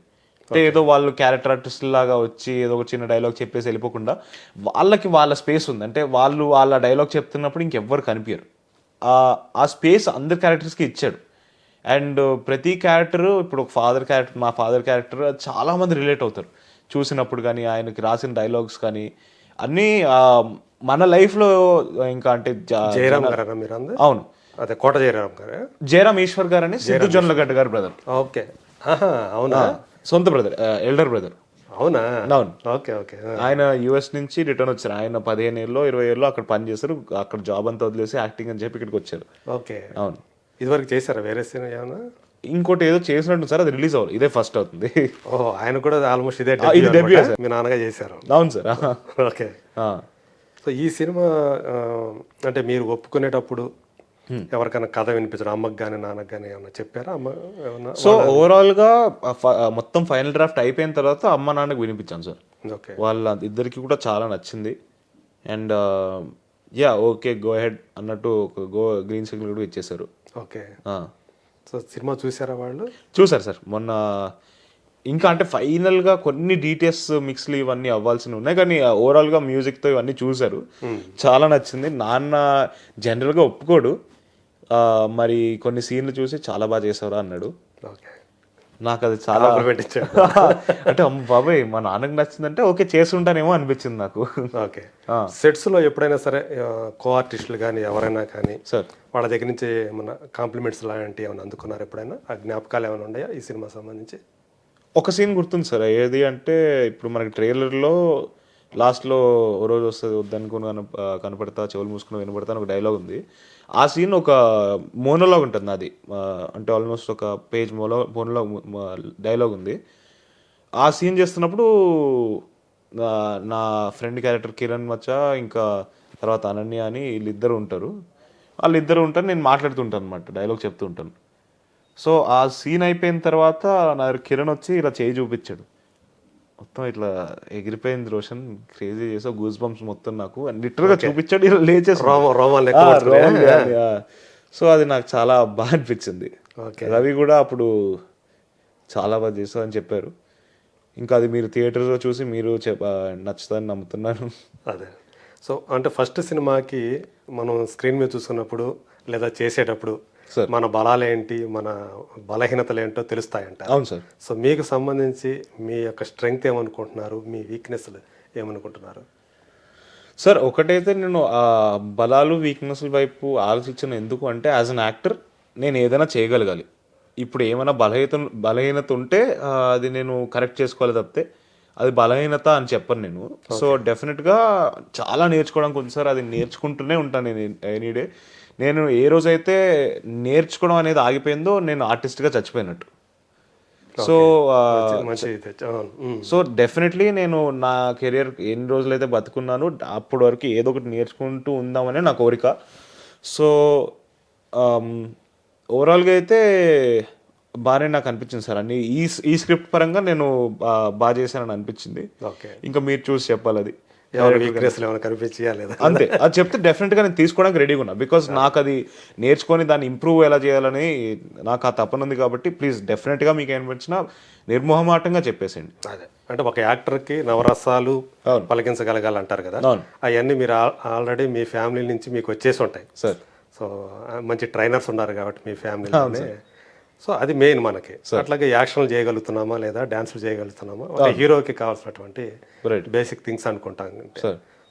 అంటే ఏదో వాళ్ళు క్యారెక్టర్ ఆర్టిస్ట్ లాగా వచ్చి ఏదో ఒక చిన్న డైలాగ్ చెప్పేసి వెళ్ళిపోకుండా వాళ్ళకి వాళ్ళ స్పేస్ ఉంది. అంటే వాళ్ళు వాళ్ళ డైలాగ్ చెప్తున్నప్పుడు ఇంకెవ్వరు కనిపించరు. ఆ స్పేస్ అందరి క్యారెక్టర్స్కి ఇచ్చాడు. అండ్ ప్రతి క్యారెక్టర్ ఇప్పుడు ఒక మా ఫాదర్ క్యారెక్టర్ చాలామంది రిలేట్ అవుతారు చూసినప్పుడు, కానీ ఆయనకి రాసిన డైలాగ్స్ కానీ అన్నీ మన లైఫ్లో ఇంకా అంటే జయరామ్ గారు మీరు? అవును, అదే కోట జయరామ్ గారు, జయరామ్ ఈశ్వర్ గారు అని సిద్ధు జొన్నలగడ్డ గారు బ్రదర్. ఓకే. అవునా? సొంత బ్రదర్, ఎల్డర్ బ్రదర్. అవునా? అవును. ఓకే. ఓకే. ఆయన యుఎస్ నుంచి రిటర్న్ వచ్చారు. ఆయన 15 ఏళ్ళలో 20 ఏళ్ళలో అక్కడ పని చేశారు. అక్కడ జాబ్ అంతా వదిలేసి యాక్టింగ్ అని చెప్పి ఇక్కడికి వచ్చారు. ఓకే. అవును. ఇదివరకు చేశారా వేరే సినిమా ఏమన్నా? ఇంకోటి ఏదో చేసినట్టు సార్, అది రిలీజ్ అవ్వాలి, ఇదే ఫస్ట్ అవుతుంది. ఓహో, ఆయన కూడా ఆల్మోస్ట్ ఇదే డెబ్యూ మీ నాన్నగా చేశారు. అవును సార్. ఓకే. సో ఈ సినిమా అంటే మీరు ఒప్పుకునేటప్పుడు ఎవరికైనా కథ వినిపించడం, అమ్మకి కానీ నాన్నకి కానీ ఏమన్నా చెప్పారా? అమ్మ ఏమన్నా? సో ఓవరాల్గా మొత్తం ఫైనల్ డ్రాఫ్ట్ అయిపోయిన తర్వాత అమ్మ నాన్నకి వినిపించాను సార్. ఓకే. వాళ్ళ ఇద్దరికి కూడా చాలా నచ్చింది. అండ్ ఓకే గో హెడ్ అన్నట్టు ఒక గ్రీన్ సిగ్నల్ కూడా ఇచ్చేసారు. ఓకే. సో సినిమా చూసారా వాళ్ళు? చూసారు సార్ మొన్న. ఇంకా అంటే ఫైనల్గా కొన్ని డీటెయిల్స్ మిక్స్లు ఇవన్నీ అవ్వాల్సినవి ఉన్నాయి, కానీ ఓవరాల్గా మ్యూజిక్తో ఇవన్నీ చూశారు, చాలా నచ్చింది. నాన్న జనరల్గా ఒప్పుకోడు, మరి కొన్ని సీన్లు చూసి చాలా బాగా చేసావురా అన్నాడు. ఓకే. నాకు అది చాలా అంటే అమ్మ బాబాయ్ మా నాన్నకు నచ్చిందంటే ఓకే చేస్తుంటానేమో అనిపించింది నాకు. ఓకే. సెట్స్లో ఎప్పుడైనా సరే కో ఆర్టిస్టులు కానీ ఎవరైనా కానీ సార్ వాళ్ళ దగ్గర నుంచి ఏమైనా కాంప్లిమెంట్స్ లాంటివి ఏమైనా అందుకున్నారు ఎప్పుడైనా? ఆ జ్ఞాపకాలు ఏమైనా ఉన్నాయా ఈ సినిమా సంబంధించి? ఒక సీన్ గుర్తుంది సార్. ఏది అంటే ఇప్పుడు మనకి ట్రైలర్లో లాస్ట్లో ఓ రోజు వస్తుంది వద్దనుకుని కనపడతా చెవులు మూసుకుని వినపడతా అని ఒక డైలాగ్ ఉంది. ఆ సీన్ ఒక మోనోలాగ్ ఉంటుంది అది, అంటే ఆల్మోస్ట్ ఒక పేజ్ మోనోలాగ్ డైలాగ్ ఉంది. ఆ సీన్ చేస్తున్నప్పుడు నా ఫ్రెండ్ క్యారెక్టర్ కిరణ్ మచ్చా ఇంకా తర్వాత అనన్య అని వీళ్ళిద్దరు ఉంటారు. నేను మాట్లాడుతుంటాను అనమాట, డైలాగ్ చెప్తూ ఉంటాను. సో ఆ సీన్ అయిపోయిన తర్వాత నా కిరణ్ వచ్చి ఇలా చేయి చూపించాడు, మొత్తం ఇట్లా ఎగిరిపోయింది రోషన్, క్రేజీ చేసా, గూస్ బంప్స్ మొత్తం నాకు లిటరల్గా చూపించాడు, ఇలా లేచేసి. సో అది నాకు చాలా బాగా అనిపించింది. రవి కూడా అప్పుడు చాలా బాగా చేస్తావు అని చెప్పారు. ఇంకా అది మీరు థియేటర్లో చూసి మీరు నచ్చుతుందని నమ్ముతున్నాను. అదే. సో అంటే ఫస్ట్ సినిమాకి మనం స్క్రీన్ మీద చూసుకున్నప్పుడు లేదా చేసేటప్పుడు మన బలాలేంటి, మన బలహీనతలు ఏంటో తెలుస్తాయంట. అవును సార్. సో మీకు సంబంధించి మీ యొక్క స్ట్రెంగ్త్ ఏమనుకుంటున్నారు, మీ వీక్నెస్లు ఏమనుకుంటున్నారు? సార్ ఒకటైతే నేను ఆ బలాలు వీక్నెస్ల వైపు ఆలోచించిన ఎందుకు అంటే యాజ్ అన్ యాక్టర్ నేను ఏదైనా చేయగలగాలి. ఇప్పుడు ఏమైనా బలహీనత ఉంటే అది నేను కరెక్ట్ చేసుకోవాలి తప్పితే అది బలహీనత అని చెప్పను నేను. సో డెఫినెట్గా చాలా నేర్చుకోవడానికి ఉంది సార్, అది నేర్చుకుంటూనే ఉంటాను నేను ఎనీడే. నేను ఏ రోజైతే నేర్చుకోవడం అనేది ఆగిపోయిందో నేను ఆర్టిస్ట్గా చచ్చిపోయినట్టు. సో సో డెఫినెట్లీ నేను నా కెరియర్ ఎన్ని రోజులైతే బతుకున్నాను అప్పటి వరకు ఏదో ఒకటి నేర్చుకుంటూ ఉందామనే నా కోరిక. సో ఓవరాల్గా అయితే బాగానే నాకు అనిపించింది సార్ అన్ని ఈ స్క్రిప్ట్ పరంగా నేను బాగా చేశానని అనిపించింది. ఓకే, ఇంకా మీరు చూసి చెప్పాలి అది కనిపించాలి అంతే. అది చెప్తే డెఫినెట్గా నేను తీసుకోవడానికి రెడీగా ఉన్నా, బికాస్ నాకు అది నేర్చుకొని దాన్ని ఇంప్రూవ్ ఎలా చేయాలని నాకు ఆ తపన ఉంది. కాబట్టి ప్లీజ్ డెఫినెట్గా మీకు ఏమనిపించినా నిర్మోహమాటంగా చెప్పేసేయండి. అదే అంటే ఒక యాక్టర్కి నవరసాలు పలికించగలగాలంటారు కదా, అవన్నీ మీరు ఆల్రెడీ మీ ఫ్యామిలీ నుంచి మీకు వచ్చేసి ఉంటాయి సార్. సో మంచి ట్రైనర్స్ ఉన్నారు కాబట్టి మీ ఫ్యామిలీలోనే. సో అది మెయిన్ మనకి. అట్లాగే యాక్షన్లు చేయగలుగుతున్నామా లేదా డాన్సులు చేయగలుగుతున్నామా, ఒక హీరోకి కావాల్సినటువంటి బేసిక్ థింగ్స్ అనుకుంటాం.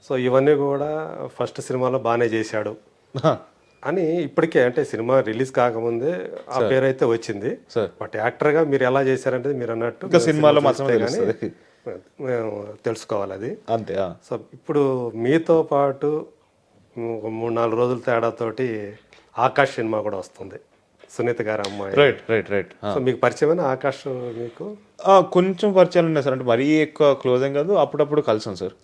సో ఇవన్నీ కూడా ఫస్ట్ సినిమాలో బాగానే చేశాడు అని ఇప్పటికే, అంటే సినిమా రిలీజ్ కాకముందే ఆ పేరు అయితే వచ్చింది. బట్ యాక్టర్గా మీరు ఎలా చేశారంటే మీరు అన్నట్టు సినిమాలో కానీ మేము తెలుసుకోవాలి అది అంతే. సో ఇప్పుడు మీతో పాటు 3-4 రోజుల తేడాతోటి ఆకాష్ సినిమా కూడా వస్తుంది, సునీత గారి అమ్మాయి. రైట్. సో మీకు పరిచయమైన ఆకాష్ మీకు కొంచెం పరిచయాలు ఉన్నాయి సార్, అంటే మరీ ఎక్కువ క్లోజ్ ఏం కాదు, అప్పుడప్పుడు కలిసాం సార్.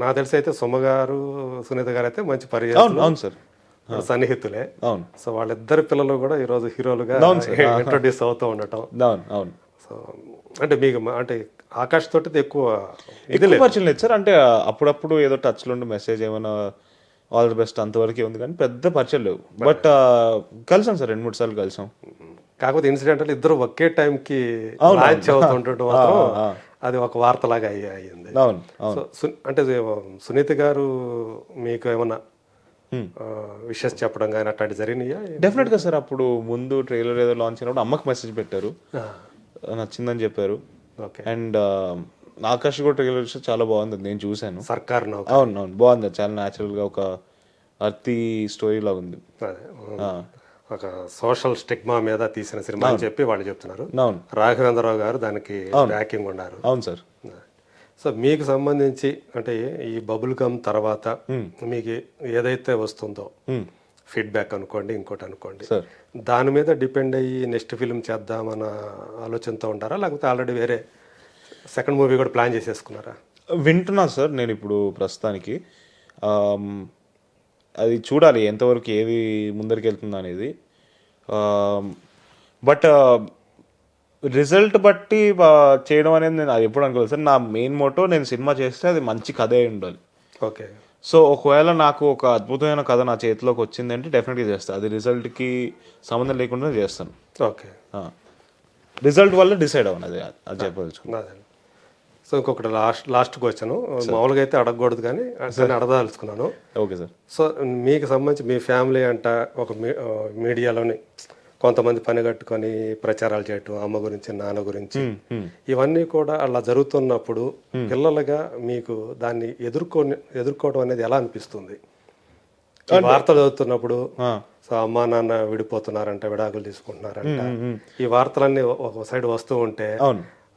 నాకు తెలిసి అయితే సుమ గారు సునీత గారు అయితే మంచి పరిచయం. అవును సార్, సన్నిహితులే. అవును. సో వాళ్ళిద్దరు పిల్లలు కూడా ఈరోజు హీరోలుగా ఇంట్రొడ్యూస్ అవుతూ ఉండటం. అవును. సో అంటే మీకు అంటే ఆకాష్ తోటి ఎక్కువ పరిచయం లేదు సార్, అంటే అప్పుడప్పుడు ఏదో టచ్లో ఉండి మెసేజ్ ఏమైనా ఆల్ ది బెస్ట్ అంతవరకే ఉంది, కానీ పెద్ద పరిచయం లేవు. బట్ కలిసాం సార్, 2-3 సార్లు కలిసాం. కాకపోతే ఇన్సిడెంట్ ఇద్దరు ఒకే టైంకి మ్యాచ్ అవుతుండటం మాత్రం అది ఒక వార్తలాగా అయ్యింది. సో అంటే సునీత గారు మీకు ఏమన్నా విషెస్ చెప్పడం కానీ అట్లాంటి జరిగినాయా? డెఫినెట్గా సార్, అప్పుడు ముందు ట్రైలర్ ఏదో లాంచ్ అయినప్పుడు అమ్మకి మెసేజ్ పెట్టారు, నచ్చిందని చెప్పారు. అండ్ ఆకాష్ కూడా ట్రైలర్ చాలా బాగుంది, నేను చూశాను. సర్కార్ అవును బాగుంది, చాలా న్యాచురల్ గా ఒక అర్తి స్టోరీ లాగా ఉంది. ఒక సోషల్ స్టిగ్మా మీద తీసిన సినిమా అని చెప్పి వాళ్ళు చెప్తున్నారు. రాఘవేంద్రరావు గారు దానికి బ్యాకింగ్ ఉన్నారు. అవును సార్. సో మీకు సంబంధించి అంటే ఈ బబుల్ గమ్ తర్వాత మీకు ఏదైతే వస్తుందో ఫీడ్బ్యాక్ అనుకోండి, ఇంకోటి అనుకోండి, దాని మీద డిపెండ్ అయ్యి నెక్స్ట్ ఫిల్మ్ చేద్దామన్న ఆలోచనతో ఉంటారా, లేకపోతే ఆల్రెడీ వేరే సెకండ్ మూవీ కూడా ప్లాన్ చేసేసుకున్నారా? వింటున్నా సార్ నేను ఇప్పుడు ప్రస్తుతానికి. అది చూడాలి ఎంతవరకు ఏది ముందరికి వెళ్తుంది అనేది. బట్ రిజల్ట్ బట్టి చేయడం అనేది నేను అది ఎప్పుడు అనుకోలేదు సార్. నా మెయిన్ మోటో నేను సినిమా చేస్తే అది మంచి కథ అయి ఉండాలి. ఓకే. సో ఒకవేళ నాకు ఒక అద్భుతమైన కథ నా చేతిలోకి వచ్చిందంటే డెఫినెట్గా చేస్తాను, అది రిజల్ట్కి సంబంధం లేకుండా చేస్తాను. ఓకే. రిజల్ట్ వల్ల డిసైడ్ అవ్వను, అది చెప్పదలుచుకున్నాను. సో ఇంకొకటి లాస్ట్కి వచ్చాను, మామూలుగా అయితే అడగకూడదు కానీ అడగదలుచుకున్నాను. Okay sir. సో మీకు సంబంధించి మీ ఫ్యామిలీ అంట ఒక మీడియాలోని కొంతమంది పని కట్టుకొని ప్రచారాలు చేయటం అమ్మ గురించి నాన్న గురించి, ఇవన్నీ కూడా అలా జరుగుతున్నప్పుడు పిల్లలుగా మీకు దాన్ని ఎదుర్కోవడం అనేది ఎలా అనిపిస్తుంది? వార్తలు చదువుతున్నప్పుడు సో అమ్మా నాన్న విడిపోతున్నారంట, విడాకులు తీసుకుంటున్నారంట, ఈ వార్తలన్నీ ఒక సైడ్ వస్తూ ఉంటే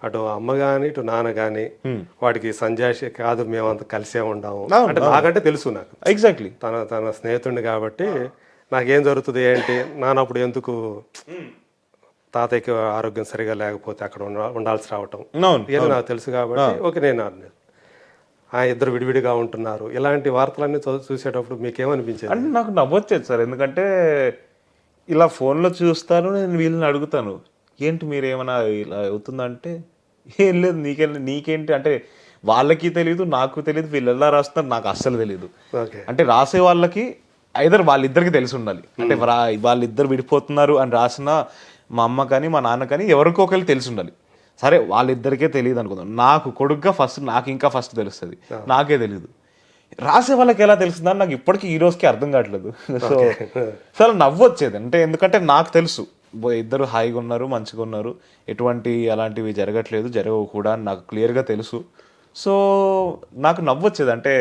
అటు అమ్మ గాని ఇటు నాన్న గాని వాడికి సంజాషి కాదు మేమంతా కలిసే ఉండాము అంటే నాకంటే తెలుసు, నాకు ఎగ్జాక్ట్లీ తన స్నేహితుడిని కాబట్టి నాకేం జరుగుతుంది ఏంటి, నాన్నప్పుడు ఎందుకు తాతయ్యకి ఆరోగ్యం సరిగా లేకపోతే అక్కడ ఉండాల్సి రావటం ఇవన్నీ నాకు తెలుసు కాబట్టి ఓకే నేను ఆ ఇద్దరు విడివిడిగా ఉంటున్నారు, ఇలాంటి వార్తలన్నీ చూసేటప్పుడు మీకేమనిపించేది? అంటే నాకు నవ్వొచ్చేది సార్, ఎందుకంటే ఇలా ఫోన్లో చూస్తాను, నేను వీళ్ళని అడుగుతాను ఏంటి మీరు ఏమైనా ఇలా అవుతుందంటే ఏం లేదు నీకేంటి అంటే వాళ్ళకి తెలియదు నాకు తెలియదు, వీళ్ళు ఎలా రాస్తున్నారు నాకు అస్సలు తెలియదు. అంటే రాసే వాళ్ళకి ఐదర్ వాళ్ళిద్దరికి తెలిసి ఉండాలి, అంటే వాళ్ళిద్దరు విడిపోతున్నారు అని రాసిన మా అమ్మ కానీ మా నాన్న కానీ ఎవరికో ఒకరికి తెలిసి ఉండాలి. సరే వాళ్ళిద్దరికే తెలియదు అనుకుందాం, నాకు కొడుకుగా నాకు ఇంకా ఫస్ట్ తెలుస్తుంది, నాకే తెలియదు. రాసే వాళ్ళకి ఎలా తెలుస్తుందని నాకు ఇప్పటికీ ఈ రోజుకి అర్థం కావట్లేదు. సో చాలా నవ్వు వచ్చేది, అంటే ఎందుకంటే నాకు తెలుసు ఇద్దరు హాయిగా ఉన్నారు, మంచిగా ఉన్నారు, ఎటువంటి అలాంటివి జరగవు కూడా అని నాకు క్లియర్గా తెలుసు. సో నాకు నవ్వొచ్చేది, అంటే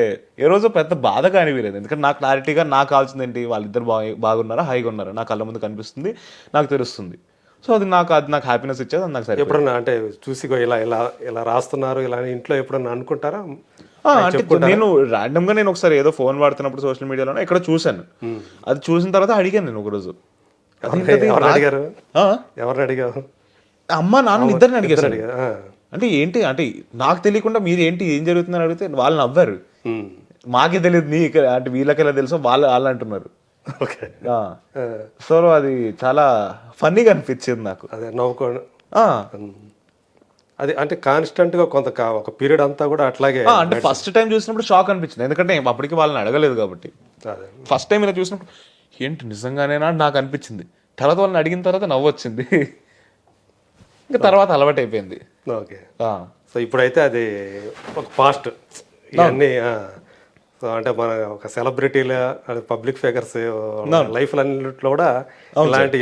ఏ రోజు పెద్ద బాధగా అనిపించలేదు, ఎందుకంటే నాకు క్లారిటీగా నాకు కావాల్సింది ఏంటి, వాళ్ళిద్దరు బాగున్నారా హాయిగా ఉన్నారా నా కళ్ళ ముందు కనిపిస్తుంది, నాకు తెలుస్తుంది. సో అది నాకు హ్యాపీనెస్ ఇచ్చేది, అది నాకు సరే. ఎప్పుడన్నా అంటే చూసి "గో ఇలా ఇలా ఇలా రాస్తున్నారు ఇలా అని ఇంట్లో ఎప్పుడన్నా అనుకుంటారా? అంటే నేను ర్యాండమ్ గా నేను ఒకసారి ఏదో ఫోన్ వాడుతున్నప్పుడు సోషల్ మీడియాలో ఇక్కడ చూశాను. అది చూసిన తర్వాత అడిగాను నేను ఒకరోజు, ఎవరిని అడిగారు? ఎవరిని అడిగావు? అమ్మ నాన్న ఇద్దరిని అడిగారు. ఆ. అంటే ఏంటి అంటే నాకు తెలియకుండా మీరు ఏంటి ఏం జరుగుతుందని అడిగితే వాళ్ళు నవ్వారు. ఉమ్. మాకే తెలియదు నీ అంటే వీళ్ళకి ఎలా తెలుసో వాళ్ళు అంటున్నారు. ఓకే. సో అది చాలా ఫన్నీగా అనిపించింది నాకు. అదే నవ్వుకోండి. ఆ, అది అంటే కాన్స్టెంట్ గా కొంత ఒక పీరియడ్ అంతా కూడా అట్లాగే. అంటే ఫస్ట్ టైం చూసినప్పుడు షాక్ అనిపించింది, ఎందుకంటే అప్పటికి వాళ్ళని అడగలేదు కాబట్టి. అదే ఫస్ట్ టైం ఇలా చూసినప్పుడు ఏంటి నిజంగానేనా అని నాకు అనిపించింది. తర్వాత వాళ్ళని అడిగిన తర్వాత నవ్వు వచ్చింది. ఇంకా తర్వాత అలవాటు అయిపోయింది. ఓకే. సో ఇప్పుడైతే అది ఒక పాస్ట్ ఇవన్నీ. సో అంటే మన ఒక సెలబ్రిటీల పబ్లిక్ ఫిగర్స్ లైఫ్ అన్నింటిలో కూడా ఇలాంటి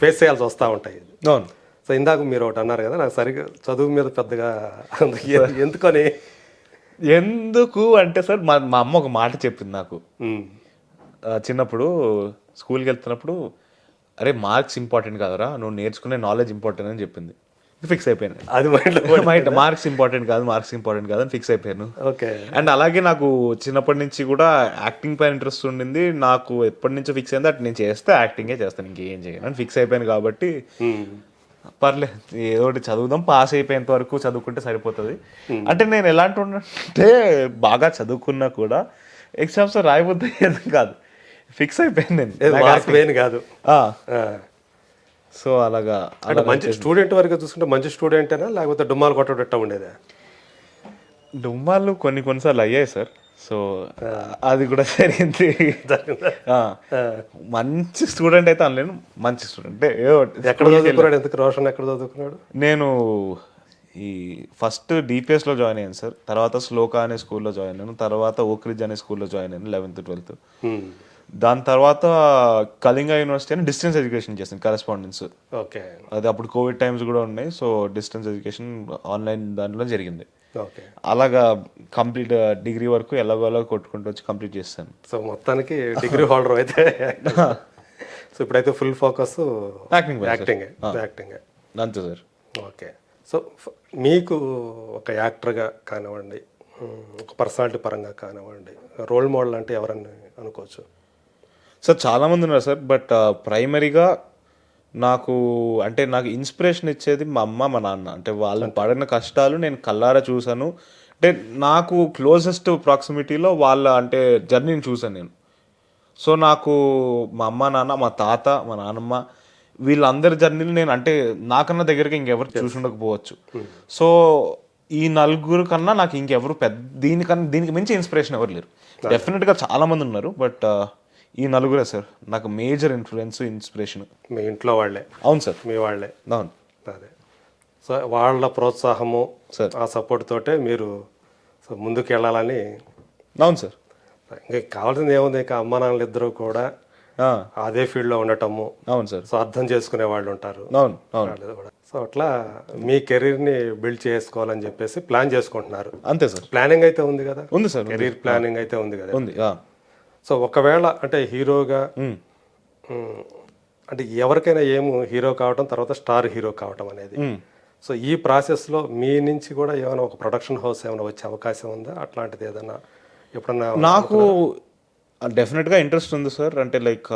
ఫేస్ చేయాల్సి వస్తూ ఉంటాయి. అవును. సో ఇందాక మీరు ఒకటి అన్నారు కదా, నాకు సరిగ్గా చదువు మీద పెద్దగా ఎందుకు అంటే సార్ మా అమ్మ ఒక మాట చెప్పింది నాకు చిన్నప్పుడు. స్కూల్కి వెళ్తున్నప్పుడు అరే మార్క్స్ ఇంపార్టెంట్ కాదురా, నువ్వు నేర్చుకునే నాలెడ్జ్ ఇంపార్టెంట్ అని చెప్పింది. ఫిక్స్ అయిపోయాను. అది మార్క్స్ ఇంపార్టెంట్ కాదు అని ఫిక్స్ అయిపోయాను. ఓకే. అండ్ అలాగే నాకు చిన్నప్పటి నుంచి కూడా యాక్టింగ్ పైన ఇంట్రెస్ట్ ఉండింది. నాకు ఎప్పటి నుంచో ఫిక్స్ అయింది అటు నేను చేస్తే యాక్టింగే చేస్తాను, ఇంకేం చేయను అని ఫిక్స్ అయిపోయాను. కాబట్టి పర్లేదు ఏదో ఒకటి చదువుదాం, పాస్ అయిపోయేంత వరకు చదువుకుంటే సరిపోతుంది. అంటే నేను ఎలాంటి అంటే బాగా చదువుకున్నా కూడా ఎగ్జామ్స్ రాయబోద్దు కాదు, ఫిక్స్ అయిపోయింది నేను కాదు. సో అలాగా అంటే మంచి స్టూడెంట్ వరకు చూసుకుంటే మంచి స్టూడెంటేనా లేకపోతే డుమ్మాలు కొట్టడం ఉండేదా? డుమ్మాలు కొన్నిసార్లు అయ్యాయి సార్. సో అది కూడా జరిగింది. మంచి స్టూడెంట్ అయితే అనలేను, మంచి స్టూడెంట్. ఎక్కడ చదువుకున్నాడు? ఎందుకు రోషన్ ఎక్కడ చదువుకున్నాడు? నేను ఈ ఫస్ట్ డిపిఎస్ లో జాయిన్ అయ్యాను సార్, తర్వాత శ్లోక అనే స్కూల్లో జాయిన్ అయ్యాను, తర్వాత ఓక్రిడ్జ్ అనే స్కూల్లో జాయిన్ అయ్యాను 11th 12th. దాని తర్వాత కళింగ యూనివర్సిటీ అని డిస్టెన్స్ ఎడ్యుకేషన్ చేశాను, కరెస్పాండెన్స్. ఓకే. అది అప్పుడు కోవిడ్ టైమ్స్ కూడా ఉన్నాయి. సో డిస్టెన్స్ ఎడ్యుకేషన్ ఆన్లైన్ దాంట్లో జరిగింది. ఓకే. అలాగా కంప్లీట్ డిగ్రీ వరకు ఎలాగోలా కొట్టుకుంటూ వచ్చి కంప్లీట్ చేస్తాను. సో మొత్తానికి డిగ్రీ హోల్డర్ అయితే. సో ఇప్పుడైతే ఫుల్ ఫోకస్ యాక్టింగ్. అంతే సార్. ఓకే. సో మీకు ఒక యాక్టర్గా కానివ్వండి, ఒక పర్సనాలిటీ పరంగా కానివ్వండి, రోల్ మోడల్ అంటే ఎవరని అనుకోవచ్చు? సార్ చాలామంది ఉన్నారు సార్, బట్ ప్రైమరీగా నాకు ఇన్స్పిరేషన్ ఇచ్చేది మా అమ్మ మా నాన్న. అంటే వాళ్ళు పడిన కష్టాలు నేను కళ్ళారా చూశాను. అంటే నాకు క్లోజెస్ట్ ప్రాక్సిమిటీలో వాళ్ళ అంటే జర్నీని చూశాను నేను. సో నాకు మా అమ్మ నాన్న, మా తాత, మా నాన్నమ్మ వీళ్ళందరి జర్నీలు నేను అంటే నాకన్నా దగ్గరగా ఇంకెవరు చూసి ఉండకపోవచ్చు. సో ఈ నలుగురు కన్నా నాకు ఇంకెవరు దీనికి మించి ఇన్స్పిరేషన్ ఎవరు లేరు. డెఫినెట్గా చాలా మంది ఉన్నారు, బట్ ఈ నలుగురే సార్ నాకు మేజర్ ఇన్స్పిరేషన్. మీ ఇంట్లో వాళ్ళే? అవును సార్, మీ వాళ్ళే. అవును. అదే. సో వాళ్ళ ప్రోత్సాహము సార్, ఆ సపోర్ట్ తోటే మీరు సో ముందుకు వెళ్ళాలని. అవును సార్. ఇంకా కావాల్సింది ఏముంది, ఇంకా అమ్మ నాన్నలు ఇద్దరు కూడా అదే ఫీల్డ్లో ఉండటము. అవును సార్. సో అర్థం చేసుకునే వాళ్ళు ఉంటారు. అవును అవును. సో అట్లా మీ కెరీర్ని బిల్డ్ చేసుకోవాలని చెప్పేసి ప్లాన్ చేసుకుంటున్నారు. అంతే సార్. ప్లానింగ్ అయితే ఉంది కదా? ఉంది సార్. కెరీర్ ప్లానింగ్ అయితే ఉంది కదా? ఉంది. సో ఒకవేళ అంటే హీరోగా అంటే ఎవరికైనా హీరో కావటం, తర్వాత స్టార్ హీరో కావటం అనేది, సో ఈ ప్రాసెస్లో మీ నుంచి కూడా ఏమైనా ఒక ప్రొడక్షన్ హౌస్ ఏమైనా వచ్చే అవకాశం ఉందా? అట్లాంటిది ఏదైనా ఎప్పుడన్నా? నాకు డెఫినెట్గా ఇంట్రెస్ట్ ఉంది సార్. అంటే లైక్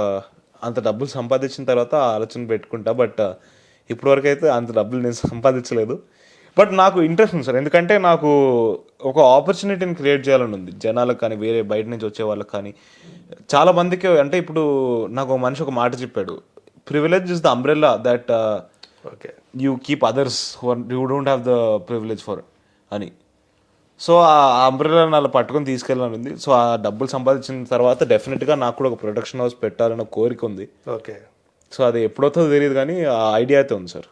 అంత డబ్బులు సంపాదించిన తర్వాత ఆలోచన పెట్టుకుంటా, బట్ ఇప్పటివరకు అయితే అంత డబ్బులు నేను సంపాదించలేదు. బట్ నాకు ఇంట్రెస్ట్ ఉంది సార్, ఎందుకంటే నాకు ఒక ఆపర్చునిటీని క్రియేట్ చేయాలని ఉంది జనాలకు కానీ, వేరే బయట నుంచి వచ్చే వాళ్ళకి కానీ. చాలా మందికి అంటే ఇప్పుడు నాకు ఒక మనిషి ఒక మాట చెప్పాడు, privilege is the umbrella that you keep others you don't have the privilege for అని. సో ఆ అంబ్రెల్లాని అలా పట్టుకొని తీసుకెళ్ళాలని ఉంది. సో ఆ డబ్బులు సంపాదించిన తర్వాత డెఫినెట్గా నాకు కూడా ఒక ప్రొడక్షన్ హౌస్ పెట్టాలన్న కోరిక ఉంది. ఓకే. సో అది ఎప్పుడవుతుందో తెలియదు కానీ ఆ ఐడియా అయితే ఉంది సార్.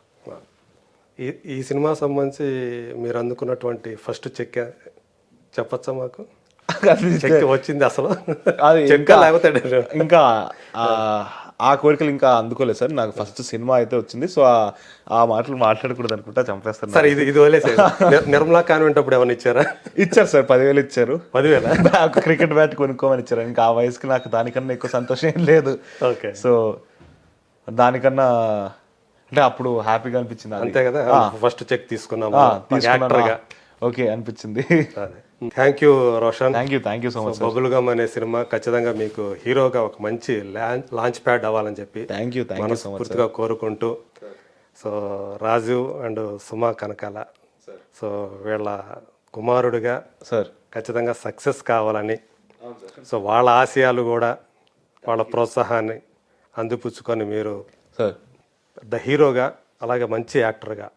ఈ సినిమా సంబంధించి మీరు అందుకున్నటువంటి ఫస్ట్ చెక్ చెప్పచ్చా మాకు? చెక్ వచ్చింది అసలు? అది లేకపోతే ఇంకా ఆ కోరికలు ఇంకా అందుకోలేదు సార్. నాకు ఫస్ట్ సినిమా అయితే వచ్చింది. సో ఆ మాటలు మాట్లాడకూడదు అనుకుంటా, చంపేస్తాను సార్. ఇది వదిలేసారు. నిర్మలా కాన్వెంట్ అప్పుడు ఏమైనా ఇచ్చారా? ఇచ్చారు సార్, 10,000 ఇచ్చారు. 10,000 నాకు క్రికెట్ బ్యాట్ కొనుక్కోమని ఇచ్చారు. ఇంకా ఆ వయసుకి నాకు దానికన్నా ఎక్కువ సంతోషం ఏం లేదు. ఓకే. సో దానికన్నా అంటే అప్పుడు హ్యాపీగా అనిపించింది అది. అంతే కదా, ఫస్ట్ చెక్ తీసుకున్నాము తీసుకున్నాను. యాక్టర్గా. ఓకే అనిపించింది. Thank you Roshan. Thank you so much. Bubble gum అనే సినిమా ఖచ్చితంగా మీకు హీరోగా ఒక మంచి లాంచ్ ప్యాడ్ అవ్వాలని చెప్పి థ్యాంక్ యూ సో మచ్. మనస్ఫూర్తిగా కోరుకుంటూ, so Raju and Suma Kanakala so వీళ్ళ కుమారుడిగా సార్ ఖచ్చితంగా సక్సెస్ కావాలని, సో వాళ్ళ ఆశయాలు కూడా వాళ్ళ ప్రోత్సాహాన్ని అందిపుచ్చుకొని మీరు సార్ ద హీరోగా అలాగే మంచి యాక్టర్గా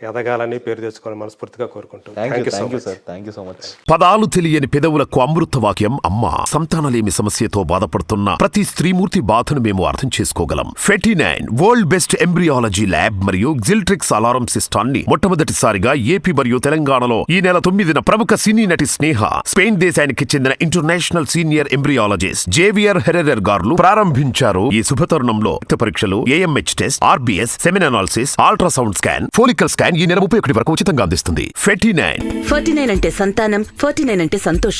ఎదగాలని పేరు తెచ్చుకోవాలని మనస్ఫూర్తిగా కోరుకుంటున్నాను. Thank you sir. Thank you so much. పదాలు తెలియని పెదవులకు అమృత వాక్యం అమ్మ. సంతానలేమి సమస్యతో బాధపడుతున్న ప్రతి స్త్రీమూర్తి బాధను మేము అర్థం చేసుకోగలం. 49 వరల్డ్ బెస్ట్ ఎంబ్రియాలజీ ల్యాబ్ మరియు జిల్ట్రిక్స్ అలారం సిస్టాన్ని మొట్టమొదటిసారిగా ఏపీ మరియు తెలంగాణలో ఈ నెల 9న ప్రముఖ సినీ నటి స్నేహ, స్పెయిన్ దేశానికి చెందిన international senior embryologist Javier Herrera గారు ప్రారంభించారు. ఈ శుభతరుణంలో రక్త పరీక్షలు, AMH test, RBS, semen analysis, ultrasound scan, follicle scan ఈ నెల 31 వరకు ఉచితంగా అందిస్తుంది. 49 49 అంటే సంతానం, 49 అంటే సంతోషం.